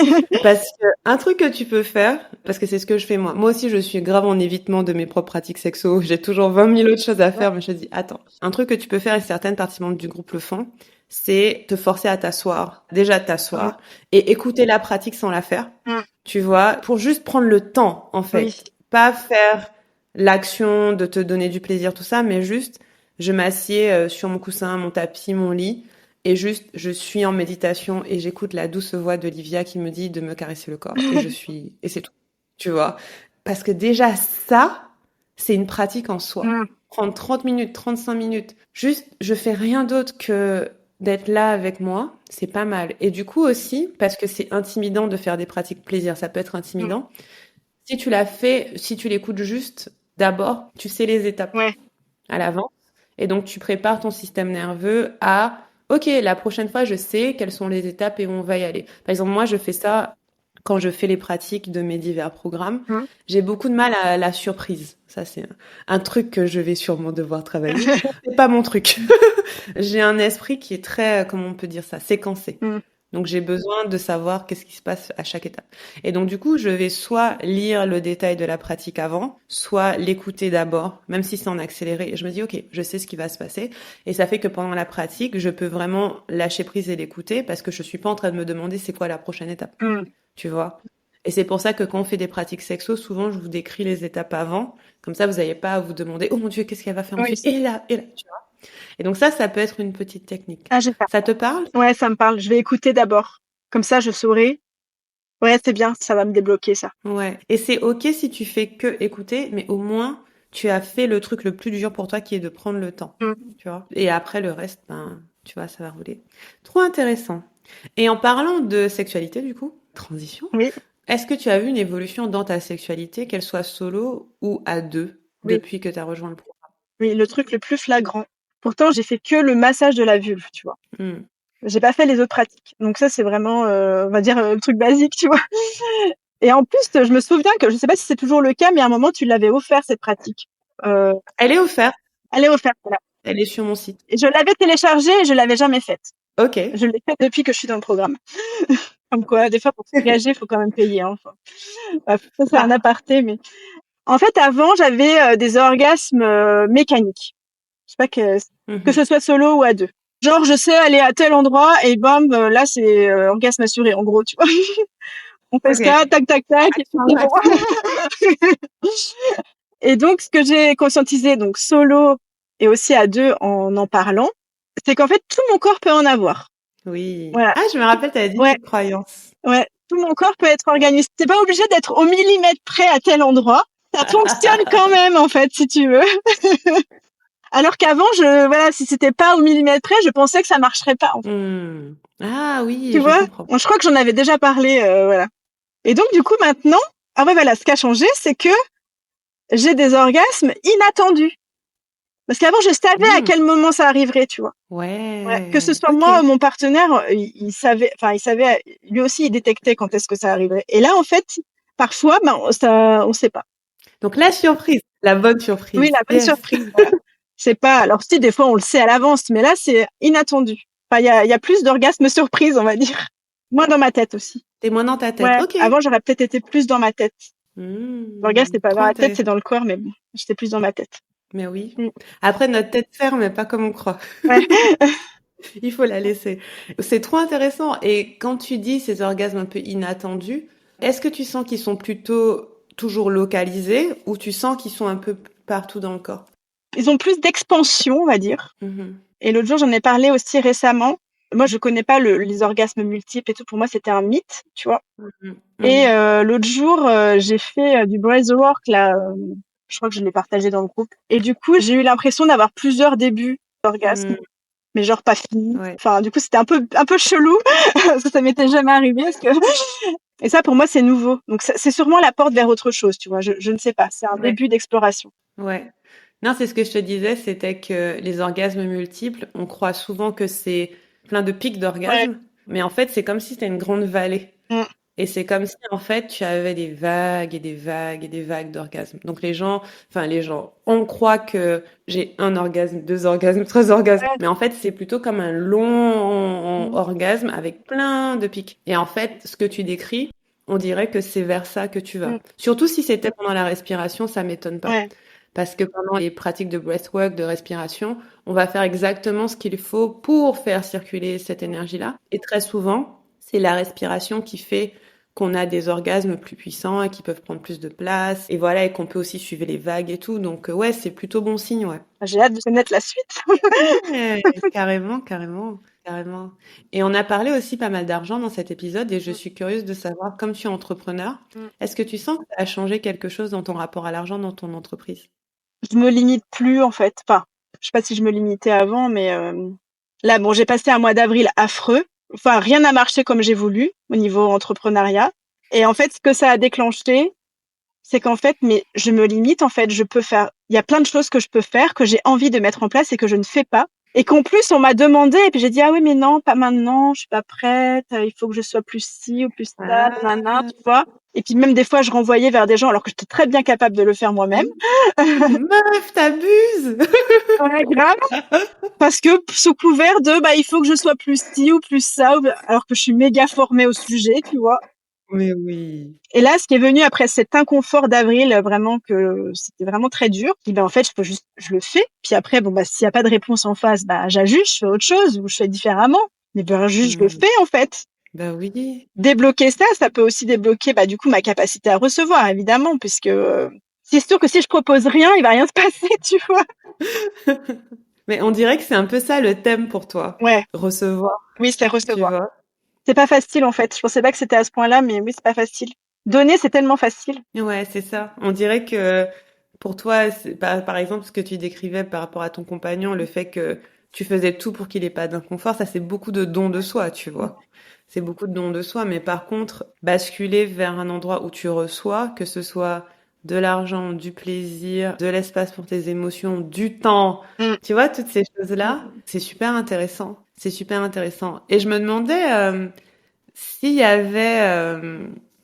S1: Parce que un truc que tu peux faire, parce que c'est ce que je fais moi. Moi aussi, je suis grave en évitement de mes propres pratiques sexo. J'ai toujours 20 000 autres choses à faire, mais je dis, attends. Un truc que tu peux faire, et certaines participants du groupe le font, c'est te forcer à t'asseoir. Déjà t'asseoir et écouter la pratique sans la faire.
S2: Mm.
S1: Tu vois, pour juste prendre le temps, en fait.
S2: Oui.
S1: Pas faire l'action de te donner du plaisir, tout ça, mais juste, je m'assieds sur mon coussin, mon tapis, mon lit, et juste, je suis en méditation et j'écoute la douce voix d'Olivia qui me dit de me caresser le corps. Et c'est tout. Tu vois? Parce que déjà, ça, c'est une pratique en soi.
S2: Mm.
S1: Prendre 30 minutes, 35 minutes, juste, je fais rien d'autre que d'être là avec moi, c'est pas mal. Et du coup aussi, parce que c'est intimidant de faire des pratiques plaisir, ça peut être intimidant. Si tu l'as fait, si tu l'écoutes juste, d'abord, tu sais les étapes
S2: Ouais.
S1: à l'avance. Et donc, tu prépares ton système nerveux à, OK, la prochaine fois, je sais quelles sont les étapes et où on va y aller. Par exemple, moi, je fais ça quand je fais les pratiques de mes divers programmes.
S2: Mm.
S1: J'ai beaucoup de mal à la surprise. Ça, c'est un truc que je vais sûrement devoir travailler. C'est pas mon truc. J'ai un esprit qui est très, comment on peut dire ça, séquencé.
S2: Mm.
S1: Donc, j'ai besoin de savoir qu'est-ce qui se passe à chaque étape. Et donc, du coup, je vais soit lire le détail de la pratique avant, soit l'écouter d'abord, même si c'est en accéléré. Et je me dis, OK, je sais ce qui va se passer. Et ça fait que pendant la pratique, je peux vraiment lâcher prise et l'écouter parce que je suis pas en train de me demander c'est quoi la prochaine étape.
S2: Mm.
S1: Tu vois? Et c'est pour ça que quand on fait des pratiques sexo, souvent, je vous décris les étapes avant. Comme ça, vous n'avez pas à vous demander, oh mon Dieu, qu'est-ce qu'elle va faire
S2: Oui.
S1: ensuite? Et là, tu vois? Et donc ça peut être une petite technique.
S2: Ah, j'ai pas.
S1: Ça te parle?
S2: Ouais, ça me parle. Je vais écouter d'abord. Comme ça, je saurai. Ouais, c'est bien. Ça va me débloquer, ça.
S1: Ouais. Et c'est OK si tu fais que écouter, mais au moins, tu as fait le truc le plus dur pour toi qui est de prendre le temps.
S2: Mm.
S1: Tu vois? Et après, le reste, ben, tu vois, ça va rouler. Trop intéressant. Et en parlant de sexualité, du coup, transition,
S2: Oui.
S1: est-ce que tu as vu une évolution dans ta sexualité, qu'elle soit solo ou à deux,
S2: Oui.
S1: depuis que tu as rejoint le programme?
S2: Oui, le truc le plus flagrant. Pourtant, j'ai fait que le massage de la vulve, tu vois.
S1: Hmm.
S2: J'ai pas fait les autres pratiques. Donc ça, c'est vraiment, on va dire, le truc basique, tu vois. Et en plus, je me souviens que, je sais pas si c'est toujours le cas, mais à un moment, tu l'avais offert, cette pratique.
S1: Elle est offerte.
S2: Elle est offerte, voilà.
S1: Elle est sur mon site.
S2: Et je l'avais téléchargée et je l'avais jamais faite.
S1: OK.
S2: Je l'ai faite depuis que je suis dans le programme. Comme quoi, des fois, pour s'engager, il faut quand même payer, hein. Enfin, bref, ça, c'est un aparté, mais en fait, avant, j'avais des orgasmes mécaniques. Je sais pas que
S1: Mhm.
S2: ce soit solo ou à deux. Genre, je sais aller à tel endroit et bam, là, c'est orgasme assuré, en gros, tu vois. On fait
S1: OK.
S2: ça, tac, tac, tac, et puis Et donc, ce que j'ai conscientisé, donc solo et aussi à deux en parlant, c'est qu'en fait, tout mon corps peut en avoir.
S1: Oui.
S2: Voilà.
S1: Ah, je me rappelle, tu avais dit
S2: Ouais,
S1: cette croyance.
S2: ouais. Tout mon corps peut être organisé. T'es pas obligé d'être au millimètre près à tel endroit. Ça fonctionne quand même, en fait, si tu veux. Alors qu'avant, voilà, si c'était pas au millimètre près, je pensais que ça marcherait pas, en fait.
S1: Ah
S2: Tu
S1: oui, je
S2: vois?
S1: comprends.
S2: Je crois que j'en avais déjà parlé, voilà. Et donc, du coup, maintenant, ah ouais, voilà, ce qui a changé, c'est que j'ai des orgasmes inattendus. Parce qu'avant, je savais à
S1: Hmm.
S2: quel moment ça arriverait, tu vois. Ouais. Que ce
S1: Ouais,
S2: soit
S1: ok.
S2: moi ou mon partenaire, il savait, enfin, il savait, lui aussi, il détectait quand est-ce que ça arriverait. Et là, en fait, parfois, ben, on sait pas.
S1: Donc la surprise, la bonne
S2: Oui,
S1: surprise.
S2: la bonne
S1: Yes.
S2: surprise, voilà. C'est pas, alors si, des fois, on le sait à l'avance, mais là, c'est inattendu. Enfin, il y a plus d'orgasmes surprises, on va dire. Moins dans ma tête aussi.
S1: T'es moins dans ta tête.
S2: Ouais.
S1: Ok.
S2: Avant, j'aurais peut-être été plus dans ma tête. L'orgasme, c'est pas dans
S1: Trop
S2: la tête, c'est
S1: intéressant.
S2: dans le corps, mais bon, j'étais plus dans ma tête.
S1: Mais oui.
S2: Mm.
S1: Après, notre tête ferme, mais pas comme on croit.
S2: Ouais.
S1: Il faut la laisser. C'est trop intéressant. Et quand tu dis ces orgasmes un peu inattendus, est-ce que tu sens qu'ils sont plutôt toujours localisés ou tu sens qu'ils sont un peu partout dans le corps?
S2: Ils ont plus d'expansion, on va dire.
S1: Mhm.
S2: Et l'autre jour, j'en ai parlé aussi récemment. Moi, je connais pas les orgasmes multiples et tout. Pour moi, c'était un mythe, tu vois.
S1: Mhm.
S2: Et
S1: Mhm.
S2: l'autre jour, j'ai fait du breathwork là. Je crois que je l'ai partagé dans le groupe. Et du coup, j'ai eu l'impression d'avoir plusieurs débuts d'orgasme,
S1: Mhm.
S2: mais genre pas fini.
S1: Ouais.
S2: Enfin, du coup, c'était un peu chelou parce que ça m'était jamais arrivé. Et ça, pour moi, c'est nouveau. Donc, c'est sûrement la porte vers autre chose, tu vois. Je ne sais pas. C'est un
S1: Ouais.
S2: début d'exploration.
S1: Ouais. Non, c'est ce que je te disais, c'était que les orgasmes multiples, on croit souvent que c'est plein de pics
S2: Ouais.
S1: d'orgasmes, mais en fait, c'est comme si c'était une grande vallée.
S2: Mm.
S1: Et c'est comme si, en fait, tu avais des vagues et des vagues et des vagues d'orgasmes. Donc les gens, on croit que j'ai un orgasme, deux orgasmes, trois orgasmes.
S2: Ouais.
S1: Mais en fait, c'est plutôt comme un long
S2: Mm.
S1: orgasme avec plein de pics. Et en fait, ce que tu décris, on dirait que c'est vers ça que tu
S2: Mm.
S1: vas. Surtout si c'était pendant la respiration, ça m'étonne pas.
S2: Ouais.
S1: Parce que pendant les pratiques de breathwork, de respiration, on va faire exactement ce qu'il faut pour faire circuler cette énergie-là. Et très souvent, c'est la respiration qui fait qu'on a des orgasmes plus puissants et qui peuvent prendre plus de place. Et voilà, et qu'on peut aussi suivre les vagues et tout. Donc, ouais, c'est plutôt bon signe, ouais.
S2: J'ai hâte de connaître la suite.
S1: Ouais, carrément, carrément, carrément. Et on a parlé aussi pas mal d'argent dans cet épisode et je
S2: Mm.
S1: suis curieuse de savoir, comme tu es entrepreneur,
S2: Mm.
S1: est-ce que tu sens que ça a changé quelque chose dans ton rapport à l'argent dans ton entreprise?
S2: Je me limite plus, en fait. Enfin, je sais pas si je me limitais avant, mais là, bon, j'ai passé un mois d'avril affreux. Enfin, rien n'a marché comme j'ai voulu au niveau entrepreneuriat. Et en fait, ce que ça a déclenché, c'est qu'en fait, mais je me limite, en fait, il y a plein de choses que je peux faire, que j'ai envie de mettre en place et que je ne fais pas. Et qu'en plus, on m'a demandé, et puis j'ai dit, ah oui, mais non, pas maintenant, je suis pas prête, il faut que je sois plus ci ou plus ça, nanana,
S1: Ah,
S2: tu vois. Et puis même des fois, je renvoyais vers des gens alors que j'étais très bien capable de le faire moi-même.
S1: meuf, t'abuses!
S2: Ouais, grave. Parce que sous couvert de, bah, il faut que je sois plus ci ou plus ça, alors que je suis méga formée au sujet, tu vois.
S1: Mais oui.
S2: Et là, ce qui est venu après cet inconfort d'avril, vraiment que c'était vraiment très dur, et ben en fait, je le fais. Puis après, bon bah s'il y a pas de réponse en face, bah j'ajuste, je fais autre chose ou je fais différemment. Mais ben juste, je le
S1: Hmm.
S2: fais en fait.
S1: Bah oui.
S2: Débloquer ça, ça peut aussi débloquer, bah du coup ma capacité à recevoir, évidemment, puisque c'est sûr que si je propose rien, il va rien se passer, tu vois.
S1: Mais on dirait que c'est un peu ça le thème pour toi.
S2: Ouais,
S1: Recevoir,
S2: oui, c'est
S1: tu
S2: recevoir.
S1: vois.
S2: C'est pas facile en fait. Je pensais pas que c'était à ce point-là, mais oui, c'est pas facile. Donner, c'est tellement facile.
S1: Ouais, c'est ça. On dirait que pour toi, par exemple, ce que tu décrivais par rapport à ton compagnon, le fait que tu faisais tout pour qu'il ait pas d'inconfort, ça c'est beaucoup de dons de soi, tu vois. C'est beaucoup de dons de soi, mais par contre, basculer vers un endroit où tu reçois, que ce soit de l'argent, du plaisir, de l'espace pour tes émotions, du temps,
S2: Mm.
S1: tu vois, toutes ces choses-là, c'est super intéressant. C'est super intéressant. Et je me demandais s'il y avait,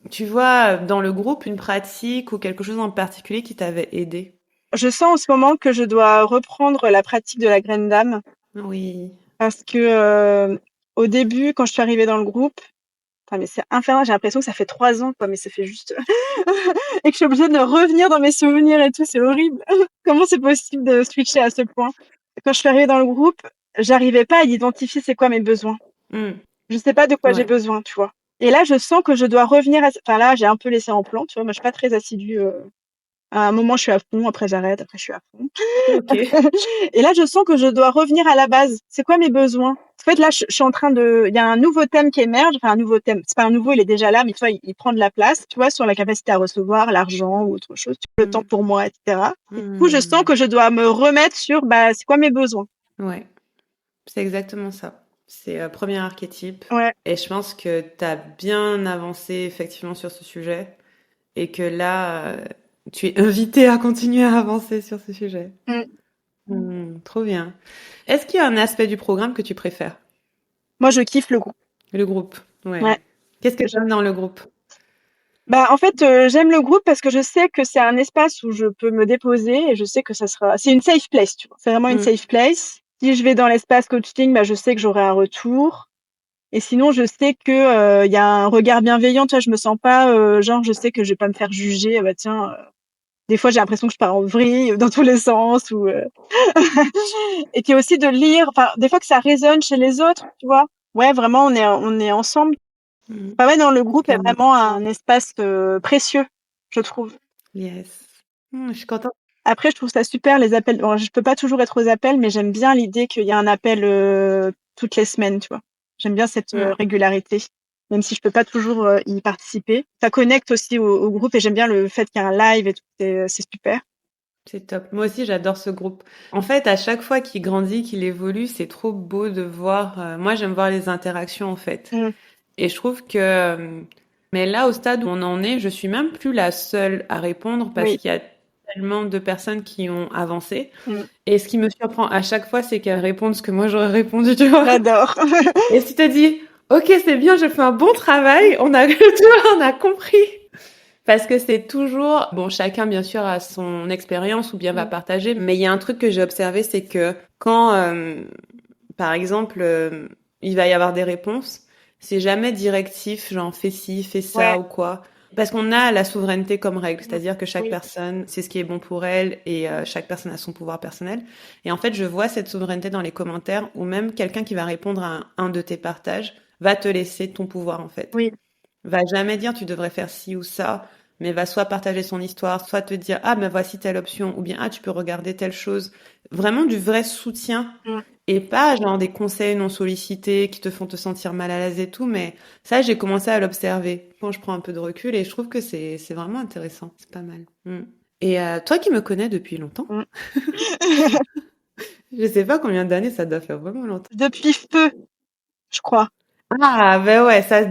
S1: tu vois, dans le groupe, une pratique ou quelque chose en particulier qui t'avait aidé.
S2: Je sens en ce moment que je dois reprendre la pratique de la graine d'âme
S1: Oui.
S2: parce que au début, quand je suis arrivée dans le groupe, enfin, mais c'est infernal, j'ai l'impression que ça fait 3 ans, quoi, mais ça fait juste et que je suis obligée de revenir dans mes souvenirs et tout, c'est horrible. Comment c'est possible de switcher à ce point? Quand je suis arrivée dans le groupe, j'arrivais pas à identifier c'est quoi mes besoins.
S1: Hmm.
S2: Je sais pas de quoi j'ai
S1: Ouais.
S2: besoin, tu vois. Et là, je sens que je dois revenir enfin là, j'ai un peu laissé en plan, tu vois. Moi, je suis pas très assidue À un moment, je suis à fond, après j'arrête, après je suis à fond.
S1: Ok.
S2: Et là, je sens que je dois revenir à la base. C'est quoi mes besoins? En fait, là, je suis en train de, il y a un nouveau thème qui émerge, enfin un nouveau thème. C'est pas un nouveau, il est déjà là, mais tu vois, il prend de la place, tu vois, sur la capacité à recevoir l'argent ou autre chose, le temps pour moi, etc. Et du coup, je sens que je dois me remettre sur, bah, c'est quoi mes besoins?
S1: Ouais, c'est exactement ça. C'est premier archétype.
S2: Ouais.
S1: Et je pense que tu as bien avancé effectivement sur ce sujet et que là, tu es invité à continuer à avancer sur ce sujet. Trop bien. Est-ce qu'il y a un aspect du programme que tu préfères?
S2: Moi, je kiffe le groupe.
S1: Le groupe, ouais.
S2: Ouais.
S1: Qu'est-ce que tu aimes dans le groupe?
S2: Bah, en fait, j'aime le groupe parce que je sais que c'est un espace où je peux me déposer et je sais que c'est une safe place, tu vois. C'est vraiment une
S1: Mm.
S2: safe place. Si je vais dans l'espace coaching, bah, je sais que j'aurai un retour. Et sinon, je sais que, il y a un regard bienveillant, tu vois, je me sens pas, genre, je sais que je vais pas me faire juger, ah bah tiens, des fois, j'ai l'impression que je pars en vrille dans tous les sens ou, et puis aussi de lire, enfin, des fois que ça résonne chez les autres, tu vois. Ouais, vraiment, on est ensemble.
S1: Mm.
S2: Enfin, ouais, dans le groupe est
S1: Clairement.
S2: vraiment un espace précieux, je trouve.
S1: Yes. Je suis contente.
S2: Après, je trouve ça super les appels. Bon, je peux pas toujours être aux appels, mais j'aime bien l'idée qu'il y a un appel toutes les semaines, tu vois. J'aime bien cette
S1: Mm.
S2: régularité, même si je peux pas toujours y participer. Ça connecte aussi au groupe et j'aime bien le fait qu'il y a un live et tout. C'est super.
S1: C'est top. Moi aussi, j'adore ce groupe. En fait, à chaque fois qu'il grandit, qu'il évolue, c'est trop beau de voir. Moi, j'aime voir les interactions, en fait.
S2: Mm.
S1: Et je trouve que, mais là, au stade où on en est, je suis même plus la seule à répondre parce
S2: Oui.
S1: qu'il y a tellement de personnes qui ont avancé.
S2: Mm.
S1: Et ce qui me surprend à chaque fois, c'est qu'elles répondent ce que moi j'aurais répondu, tu vois.
S2: J'adore.
S1: Et si tu te dis, ok, c'est bien, je fais un bon travail, on a, tu vois, on a compris. Parce que c'est toujours, bon, chacun bien sûr a son expérience ou bien va
S2: Mm.
S1: partager, mais il y a un truc que j'ai observé, c'est que quand, par exemple, il va y avoir des réponses, c'est jamais directif, genre fais ci, fais ça
S2: Ouais.
S1: ou quoi. Parce qu'on a la souveraineté comme règle, c'est-à-dire que chaque
S2: Oui.
S1: personne sait ce qui est bon pour elle et chaque personne a son pouvoir personnel. Et en fait, je vois cette souveraineté dans les commentaires où même quelqu'un qui va répondre à un de tes partages va te laisser ton pouvoir en fait.
S2: Oui.
S1: Va jamais dire tu devrais faire ci ou ça, mais va soit partager son histoire, soit te dire ah mais voici telle option, ou bien ah tu peux regarder telle chose. Vraiment du vrai soutien
S2: Mm.
S1: et pas genre des conseils non sollicités qui te font te sentir mal à l'aise et tout. Mais ça j'ai commencé à l'observer quand je prends un peu de recul et je trouve que c'est vraiment intéressant, c'est pas mal. Et toi qui me connais depuis longtemps,
S2: Mm.
S1: je sais pas combien d'années ça doit faire vraiment longtemps.
S2: Depuis peu, je crois.
S1: Ah ben ouais, ça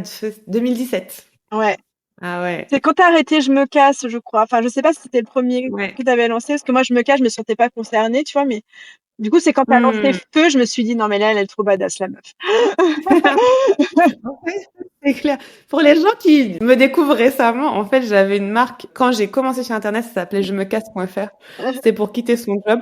S1: 2017.
S2: Ouais.
S1: Ah ouais.
S2: C'est quand t'as arrêté Je me casse, je crois. Enfin, je sais pas si c'était le premier
S1: Ouais.
S2: que t'avais lancé, parce que moi, Je me casse, je me sentais pas concernée, tu vois, mais du coup, c'est quand t'as lancé
S1: Hmm.
S2: Feu, je me suis dit, non, mais là, elle est trop badass, la meuf.
S1: En fait, c'est clair. Pour les gens qui me découvrent récemment, en fait, j'avais une marque. Quand j'ai commencé sur Internet, ça s'appelait je me casse.fr. C'était pour quitter son job.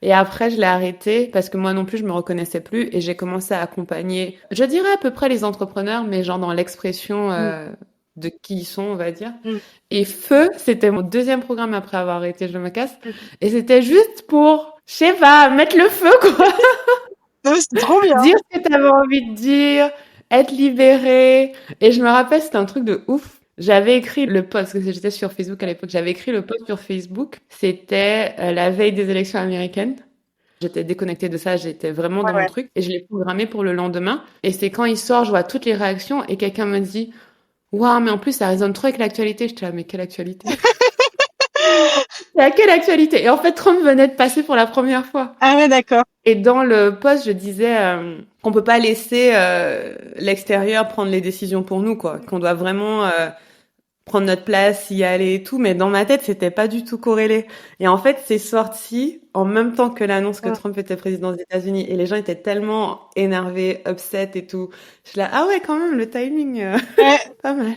S1: Et après, je l'ai arrêté parce que moi non plus, je me reconnaissais plus et j'ai commencé à accompagner, je dirais à peu près les entrepreneurs, mais genre dans l'expression
S2: Mm.
S1: de qui ils sont, on va dire.
S2: Mm.
S1: Et Feu, c'était mon deuxième programme après avoir arrêté Je me casse.
S2: Mm.
S1: Et c'était juste pour, je sais pas, mettre le feu, quoi.
S2: C'est trop bien.
S1: Dire ce que t'avais envie de dire, être libéré. Et je me rappelle, c'était un truc de ouf. J'avais écrit le post, parce que j'étais sur Facebook à l'époque, j'avais écrit le post sur Facebook. C'était la veille des élections américaines. J'étais déconnectée de ça, j'étais vraiment
S2: Ouais,
S1: dans mon
S2: ouais.
S1: truc. Et je l'ai programmé pour le lendemain. Et c'est quand il sort, je vois toutes les réactions et quelqu'un me dit, waouh, mais en plus, ça résonne trop avec l'actualité. Je te dis, mais quelle actualité? C'est à quelle actualité? Et en fait, Trump venait de passer pour la première fois.
S2: Ah ouais, d'accord.
S1: Et dans le post, je disais qu'on peut pas laisser l'extérieur prendre les décisions pour nous, quoi. Qu'on doit vraiment prendre notre place, y aller et tout. Mais dans ma tête, c'était pas du tout corrélé. Et en fait, c'est sorti en même temps que l'annonce que
S2: Mm.
S1: Trump était président des États-Unis. Et les gens étaient tellement énervés, upset et tout. Je suis là, ah ouais, quand même, le timing,
S2: Ouais.
S1: pas mal.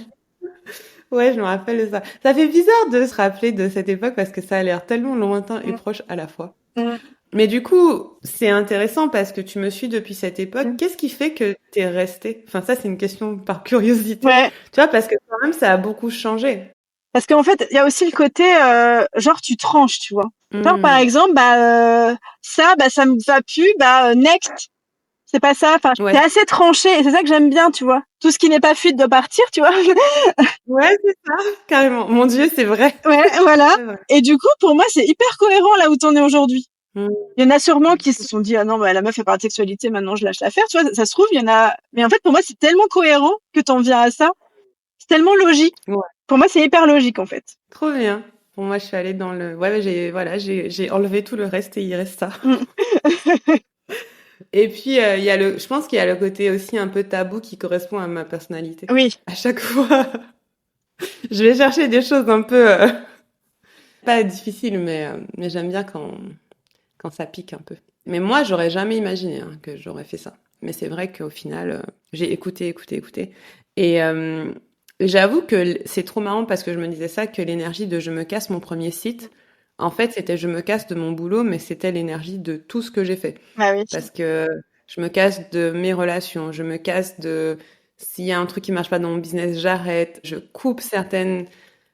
S1: Ouais, je me rappelle de ça. Ça fait bizarre de se rappeler de cette époque parce que ça a l'air tellement lointain et
S2: Mm.
S1: proche à la fois.
S2: Mm.
S1: Mais du coup, c'est intéressant parce que tu me suis depuis cette époque.
S2: Mm.
S1: Qu'est-ce qui fait que t'es resté? Enfin, ça, c'est une question par curiosité.
S2: Ouais.
S1: Tu vois, parce que quand même, ça a beaucoup changé.
S2: Parce qu'en fait, il y a aussi le côté, genre, tu tranches, tu vois. Genre, par
S1: Hmm.
S2: exemple, ça me va plus, next. c'est pas ça. Enfin,
S1: Ouais.
S2: c'est assez tranché et c'est ça que j'aime bien, tu vois. Tout ce qui n'est pas fuite doit partir, tu vois.
S1: Ouais, c'est ça, carrément. Mon Dieu, c'est vrai.
S2: Ouais, voilà.
S1: C'est vrai.
S2: Et du coup, pour moi, c'est hyper cohérent là où t'en es aujourd'hui.
S1: Mm.
S2: Il y en a sûrement qui se sont dit, ah non, bah, la meuf fait partie de sexualité, maintenant je lâche l'affaire, tu vois. Ça se trouve, il y en a, mais en fait, pour moi, c'est tellement cohérent que t'en viens à ça. C'est tellement logique.
S1: Ouais.
S2: Pour moi, c'est hyper logique, en fait.
S1: Trop bien. Pour moi, je suis allée dans le... Ouais, mais j'ai enlevé tout le reste et il reste ça.
S2: Mm.
S1: Et puis, il y a je pense qu'il y a le côté aussi un peu tabou qui correspond à ma personnalité.
S2: Oui.
S1: À chaque fois, je vais chercher des choses un peu... pas difficiles, mais j'aime bien quand ça pique un peu. Mais moi, j'aurais jamais imaginé que j'aurais fait ça. Mais c'est vrai qu'au final, j'ai écouté. Et j'avoue que c'est trop marrant parce que je me disais ça, que l'énergie de je me casse mon premier site, en fait, c'était je me casse de mon boulot, mais c'était l'énergie de tout ce que j'ai fait.
S2: Ah oui.
S1: Parce que je me casse de mes relations, je me casse de... S'il y a un truc qui marche pas dans mon business, j'arrête, je coupe certaines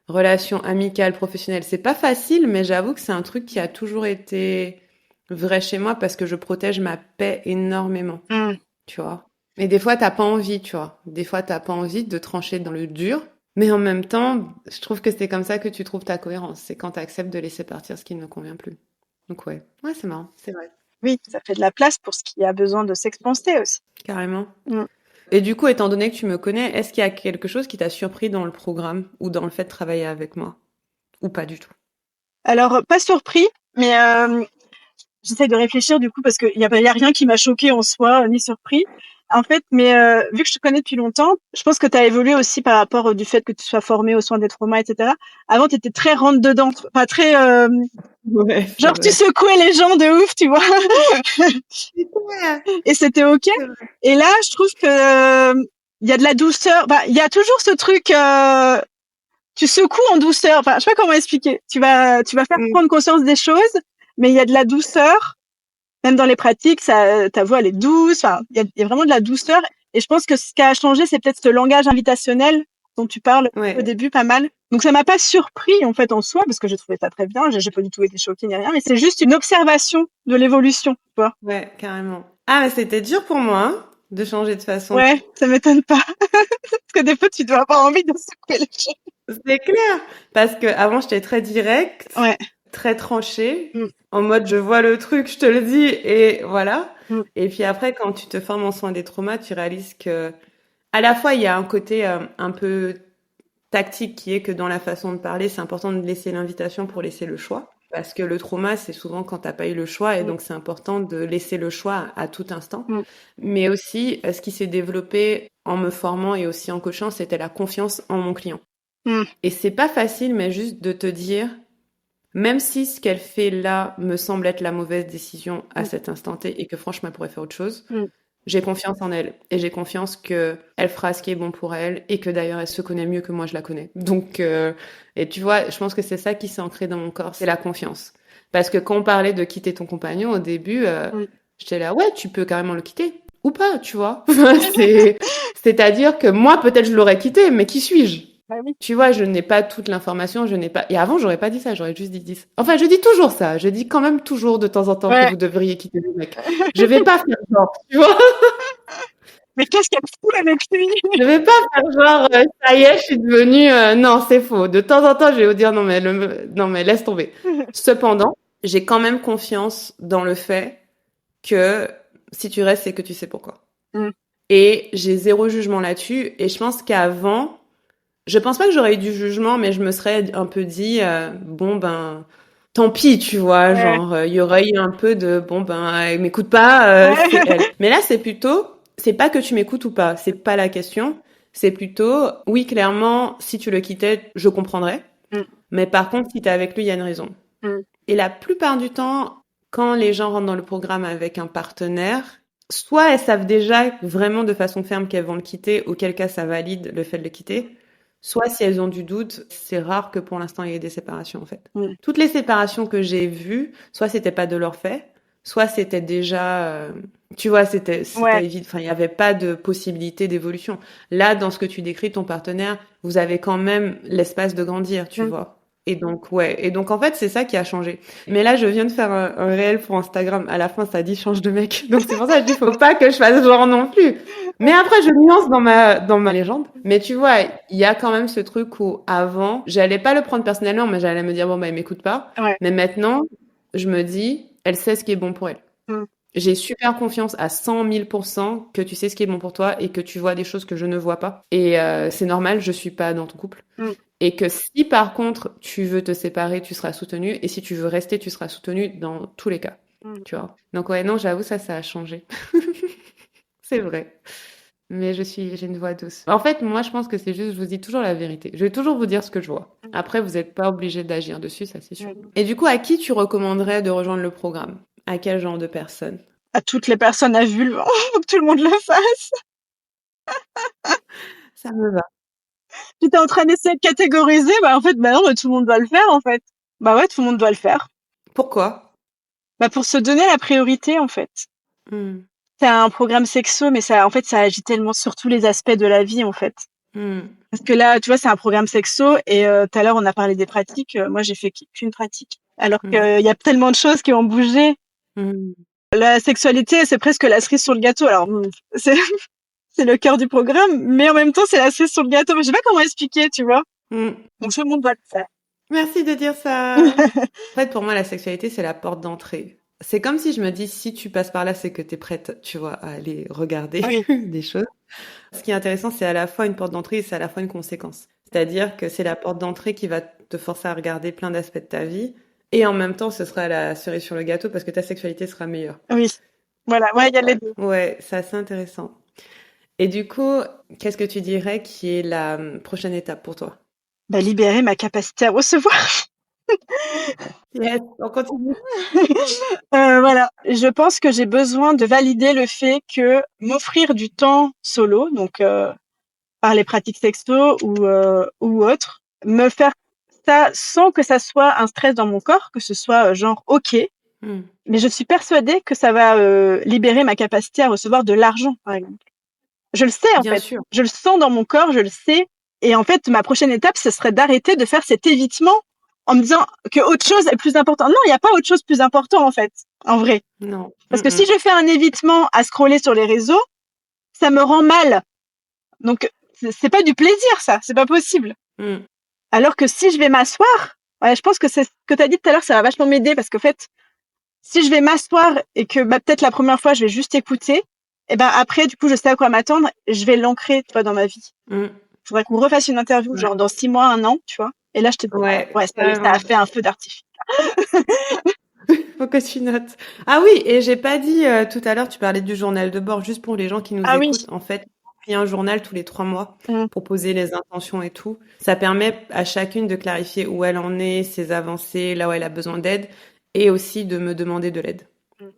S1: relations amicales, professionnelles. C'est pas facile, mais j'avoue que c'est un truc qui a toujours été vrai chez moi parce que je protège ma paix énormément,
S2: Mm.
S1: tu vois. Et des fois, t'as pas envie, tu vois. Des fois, t'as pas envie de trancher dans le dur. Mais en même temps, je trouve que c'est comme ça que tu trouves ta cohérence. C'est quand t'acceptes de laisser partir ce qui ne convient plus. Donc ouais, c'est marrant, c'est vrai.
S2: Oui, ça fait de la place pour ce qui a besoin de s'expanser aussi.
S1: Carrément.
S2: Mm.
S1: Et du coup, étant donné que tu me connais, est-ce qu'il y a quelque chose qui t'a surpris dans le programme ou dans le fait de travailler avec moi? Ou pas du tout?
S2: Alors, pas surpris, mais j'essaie de réfléchir du coup parce qu'il y a rien qui m'a choqué en soi, ni surpris. En fait, mais vu que je te connais depuis longtemps, je pense que tu as évolué aussi par rapport du fait que tu sois formé aux soins des traumas, etc. Avant, tu étais très rentre dedans, pas très
S1: Ouais, c'est
S2: genre tu
S1: vrai.
S2: secouais les gens de ouf, tu vois.
S1: Ouais,
S2: Et c'était ok.
S1: c'est vrai.
S2: Et là, je trouve que il y a de la douceur. Bah, il y a toujours ce truc. Tu secoues en douceur. Enfin, je sais pas comment expliquer. Tu vas faire
S1: Mm.
S2: prendre conscience des choses, mais il y a de la douceur. Même dans les pratiques, ta voix elle est douce. Enfin, il y a vraiment de la douceur. Et je pense que ce qui a changé, c'est peut-être ce langage invitationnel dont tu parles au
S1: Ouais,
S2: début pas mal. Donc ça m'a pas surpris en fait en soi parce que j'ai trouvé ça très bien. J'ai pas du tout été choquée ni rien, mais c'est juste une observation de l'évolution, tu vois.
S1: ouais, carrément. Ah, mais c'était dur pour moi de changer de façon.
S2: Ouais, ça m'étonne pas. Parce que des fois, tu dois avoir envie de secouer les gens.
S1: C'est clair. Parce que avant, j'étais très directe,
S2: Ouais.
S1: très tranchée,
S2: Mm.
S1: en mode je vois le truc, je te le dis, et voilà.
S2: Mm.
S1: Et puis après, quand tu te formes en soins des traumas, tu réalises que, à la fois, il y a un côté un peu tactique qui est que dans la façon de parler, c'est important de laisser l'invitation pour laisser le choix. Parce que le trauma, c'est souvent quand t'as pas eu le choix, et
S2: Mm.
S1: donc c'est important de laisser le choix à tout instant.
S2: Mm.
S1: Mais aussi, ce qui s'est développé en me formant et aussi en coachant, c'était la confiance en mon client.
S2: Mm.
S1: Et c'est pas facile, mais juste de te dire, même si ce qu'elle fait là me semble être la mauvaise décision à cet instant T et que franchement elle pourrait faire autre chose,
S2: Mm.
S1: j'ai confiance en elle et j'ai confiance que elle fera ce qui est bon pour elle et que d'ailleurs elle se connaît mieux que moi je la connais. Donc et tu vois, je pense que c'est ça qui s'est ancré dans mon corps, c'est la confiance. Parce que quand on parlait de quitter ton compagnon au début,
S2: Mm.
S1: j'étais là ouais, tu peux carrément le quitter ou pas, tu vois. C'est-à-dire que moi peut-être je l'aurais quitté, mais qui suis-je?
S2: Bah oui.
S1: Tu vois, je n'ai pas toute l'information, je n'ai pas... Et avant, j'aurais pas dit ça, j'aurais juste dit 10. Enfin, je dis toujours ça, je dis quand même toujours de temps en temps que
S2: Ouais.
S1: vous devriez quitter le mec. Je vais pas faire genre, tu vois.
S2: Mais qu'est-ce qu'elle fout avec lui?
S1: Je vais pas faire genre, ça y est, je suis devenue... Non, c'est faux. De temps en temps, je vais vous dire, non, mais laisse tomber. Cependant, j'ai quand même confiance dans le fait que si tu restes, c'est que tu sais pourquoi.
S2: Mm.
S1: Et j'ai zéro jugement là-dessus. Et je pense qu'avant, je pense pas que j'aurais eu du jugement, mais je me serais un peu dit, bon ben, tant pis, tu vois,
S2: Ouais.
S1: genre, il y aurait eu un peu de, bon ben, elle m'écoute pas, c'est elle.
S2: Ouais.
S1: Mais là, c'est plutôt, c'est pas que tu m'écoutes ou pas, c'est pas la question. C'est plutôt, oui, clairement, si tu le quittais, je comprendrais.
S2: Mm.
S1: Mais par contre, si t'es avec lui, il y a une raison.
S2: Mm.
S1: Et la plupart du temps, quand les gens rentrent dans le programme avec un partenaire, soit elles savent déjà vraiment de façon ferme qu'elles vont le quitter, auquel cas ça valide le fait de le quitter. Soit si elles ont du doute, c'est rare que pour l'instant il y ait des séparations en fait.
S2: Mm.
S1: Toutes les séparations que j'ai vues, soit c'était pas de leur fait, soit c'était déjà, tu vois,
S2: Ouais.
S1: évident. Enfin, il y avait pas de possibilité d'évolution. Là, dans ce que tu décris, ton partenaire, vous avez quand même l'espace de grandir, tu
S2: Mm.
S1: vois. Et donc, ouais. Et donc, en fait, c'est ça qui a changé. Mais là, je viens de faire un réel pour Instagram. À la fin, ça dit change de mec. Donc, c'est pour ça que je dis, faut pas que je fasse genre non plus. Mais après, je nuance dans ma légende. Mais tu vois, il y a quand même ce truc où avant, j'allais pas le prendre personnellement, mais j'allais me dire, bon, bah, il m'écoute pas.
S2: Ouais.
S1: Mais maintenant, je me dis, elle sait ce qui est bon pour elle.
S2: Mm.
S1: J'ai super confiance à 100 000% que tu sais ce qui est bon pour toi et que tu vois des choses que je ne vois pas. Et c'est normal, je suis pas dans ton couple.
S2: Mm.
S1: Et que si par contre tu veux te séparer, tu seras soutenu. Et si tu veux rester, tu seras soutenu dans tous les cas.
S2: Mm.
S1: Tu vois. Donc ouais, non, j'avoue, ça a changé. C'est vrai. Mais j'ai une voix douce. En fait, moi, je pense que c'est juste, je vous dis toujours la vérité. Je vais toujours vous dire ce que je vois. Après, vous n'êtes pas obligé d'agir dessus, ça c'est sûr.
S2: Mm.
S1: Et du coup, à qui tu recommanderais de rejoindre le programme? À quel genre de personne?
S2: À toutes les personnes à vulve, faut que tout le monde le fasse.
S1: Ça me va.
S2: Tu t'es en train d'essayer de catégoriser, bah en fait, bah non, tout le monde doit le faire en fait. Bah ouais, tout le monde doit le faire.
S1: Pourquoi?
S2: Bah pour se donner la priorité en fait.
S1: Hmm.
S2: C'est un programme sexo, mais ça, en fait, ça agit tellement sur tous les aspects de la vie en fait.
S1: Hmm.
S2: Parce que là, tu vois, c'est un programme sexo et tout à l'heure on a parlé des pratiques. Moi, j'ai fait qu'une pratique, alors
S1: Hmm.
S2: qu'il y a tellement de choses qui ont bougé.
S1: Hmm.
S2: La sexualité, c'est presque la cerise sur le gâteau. Alors, c'est c'est le cœur du programme, mais en même temps, c'est la cerise sur le gâteau. Je sais pas comment expliquer, tu vois.
S1: Hmm.
S2: Donc tout le monde doit le faire.
S1: Merci de dire ça. En fait, pour moi, la sexualité, c'est la porte d'entrée. C'est comme si je me dis, si tu passes par là, c'est que tu es prête, tu vois, à aller regarder
S2: Oui,
S1: des choses. Ce qui est intéressant, c'est à la fois une porte d'entrée et c'est à la fois une conséquence. C'est-à-dire que c'est la porte d'entrée qui va te forcer à regarder plein d'aspects de ta vie. Et en même temps, ce sera la cerise sur le gâteau parce que ta sexualité sera meilleure.
S2: oui. Voilà, ouais, il y a les deux.
S1: Ouais, c'est assez intéressant. Et du coup, qu'est-ce que tu dirais qui est la prochaine étape pour toi?
S2: Bah, libérer ma capacité à recevoir.
S1: Yes, on continue.
S2: Voilà. Je pense que j'ai besoin de valider le fait que m'offrir du temps solo, donc par les pratiques sexo ou autre, me faire ça sans que ça soit un stress dans mon corps, que ce soit genre ok,
S1: Hmm.
S2: mais je suis persuadée que ça va libérer ma capacité à recevoir de l'argent, par exemple. Je le sais en
S1: Bien
S2: fait,
S1: sûr.
S2: je le sens dans mon corps, je le sais. Et en fait, ma prochaine étape, ce serait d'arrêter de faire cet évitement en me disant que autre chose est plus important. Non, il n'y a pas autre chose plus important en fait, en vrai.
S1: Non.
S2: Parce que si je fais un évitement à scroller sur les réseaux, ça me rend mal. Donc c'est pas du plaisir ça, c'est pas possible.
S1: Mm.
S2: Alors que si je vais m'asseoir, ouais, je pense que c'est ce que tu as dit tout à l'heure, ça va vachement m'aider parce qu'en fait, si je vais m'asseoir et que bah, peut-être la première fois je vais juste écouter, et ben après du coup je sais à quoi m'attendre, je vais l'ancrer tu vois dans ma vie.
S1: Mm.
S2: Faudrait qu'on refasse une interview
S1: Ouais.
S2: genre dans 6 mois, 1 an, tu vois. Et là je te dis
S1: Ouais,
S2: ouais ça a
S1: carrément.
S2: fait un feu d'artifice.
S1: Faut que tu notes. Ah oui, et j'ai pas dit tout à l'heure, tu parlais du journal de bord, juste pour les gens qui nous
S2: Ah oui.
S1: écoutent. En fait, il y a un journal tous les 3 mois
S2: Mmh.
S1: pour poser les intentions et tout. Ça permet à chacune de clarifier où elle en est, ses avancées, là où elle a besoin d'aide, et aussi de me demander de l'aide.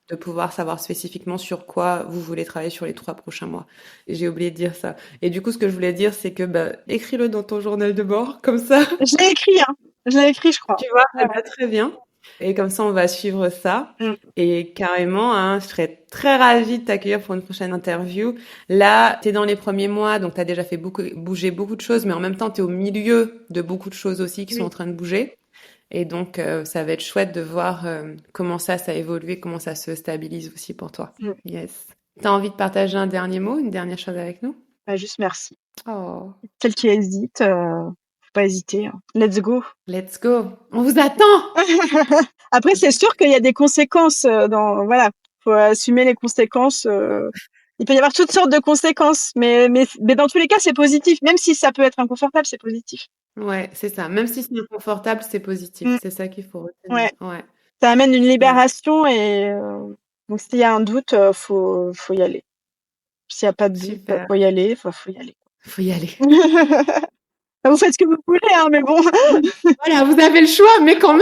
S1: De pouvoir savoir spécifiquement sur quoi vous voulez travailler sur les 3 prochains mois. Et j'ai oublié de dire ça. Et du coup, ce que je voulais dire, c'est que bah, écris-le dans ton journal de bord, comme ça.
S2: Je l'ai écrit, hein. Je l'ai écrit, je crois.
S1: Tu vois,
S2: Ouais,
S1: bah, très bien. Et comme ça, on va suivre ça.
S2: ouais.
S1: Et carrément, hein, je serais très ravie de t'accueillir pour une prochaine interview. Là, t'es dans les premiers mois, donc t'as déjà fait bouger beaucoup de choses, mais en même temps, t'es au milieu de beaucoup de choses aussi qui sont en
S2: Oui.
S1: train de bouger. Et donc, ça va être chouette de voir comment ça a évolué, comment ça se stabilise aussi pour toi.
S2: Mmh.
S1: Yes. T'as envie de partager un dernier mot, une dernière chose avec nous?
S2: Bah, juste merci.
S1: Oh,
S2: Celle qui hésite, faut pas hésiter, hein. Let's go.
S1: let's go. On vous attend!
S2: Après, c'est sûr qu'il y a des conséquences dans, voilà, faut assumer les conséquences. Il peut y avoir toutes sortes de conséquences, mais dans tous les cas, c'est positif. Même si ça peut être inconfortable, c'est positif.
S1: Ouais, c'est ça. Même si c'est inconfortable, c'est positif.
S2: Mm.
S1: C'est ça qu'il faut retenir.
S2: Ouais,
S1: Ouais,
S2: ça amène une
S1: ouais.
S2: libération et donc s'il y a un doute, faut y aller. S'il y a pas de doute,
S1: Super.
S2: faut y aller. Enfin, faut y aller.
S1: Faut y aller.
S2: Vous faites ce que vous voulez, hein, mais bon.
S1: Voilà, vous avez le choix, mais quand même.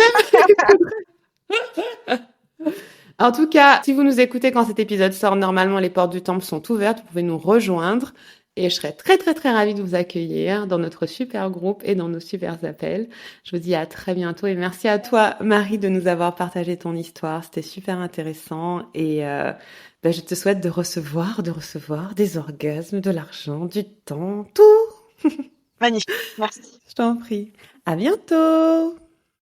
S1: En tout cas, si vous nous écoutez quand cet épisode sort, normalement, les portes du temple sont ouvertes. Vous pouvez nous rejoindre. Et je serais très, très, très ravie de vous accueillir dans notre super groupe et dans nos super appels. Je vous dis à très bientôt et merci à toi, Marie, de nous avoir partagé ton histoire. C'était super intéressant et je te souhaite de recevoir des orgasmes, de l'argent, du temps, tout.
S2: Magnifique. Merci.
S1: Je t'en prie. À bientôt.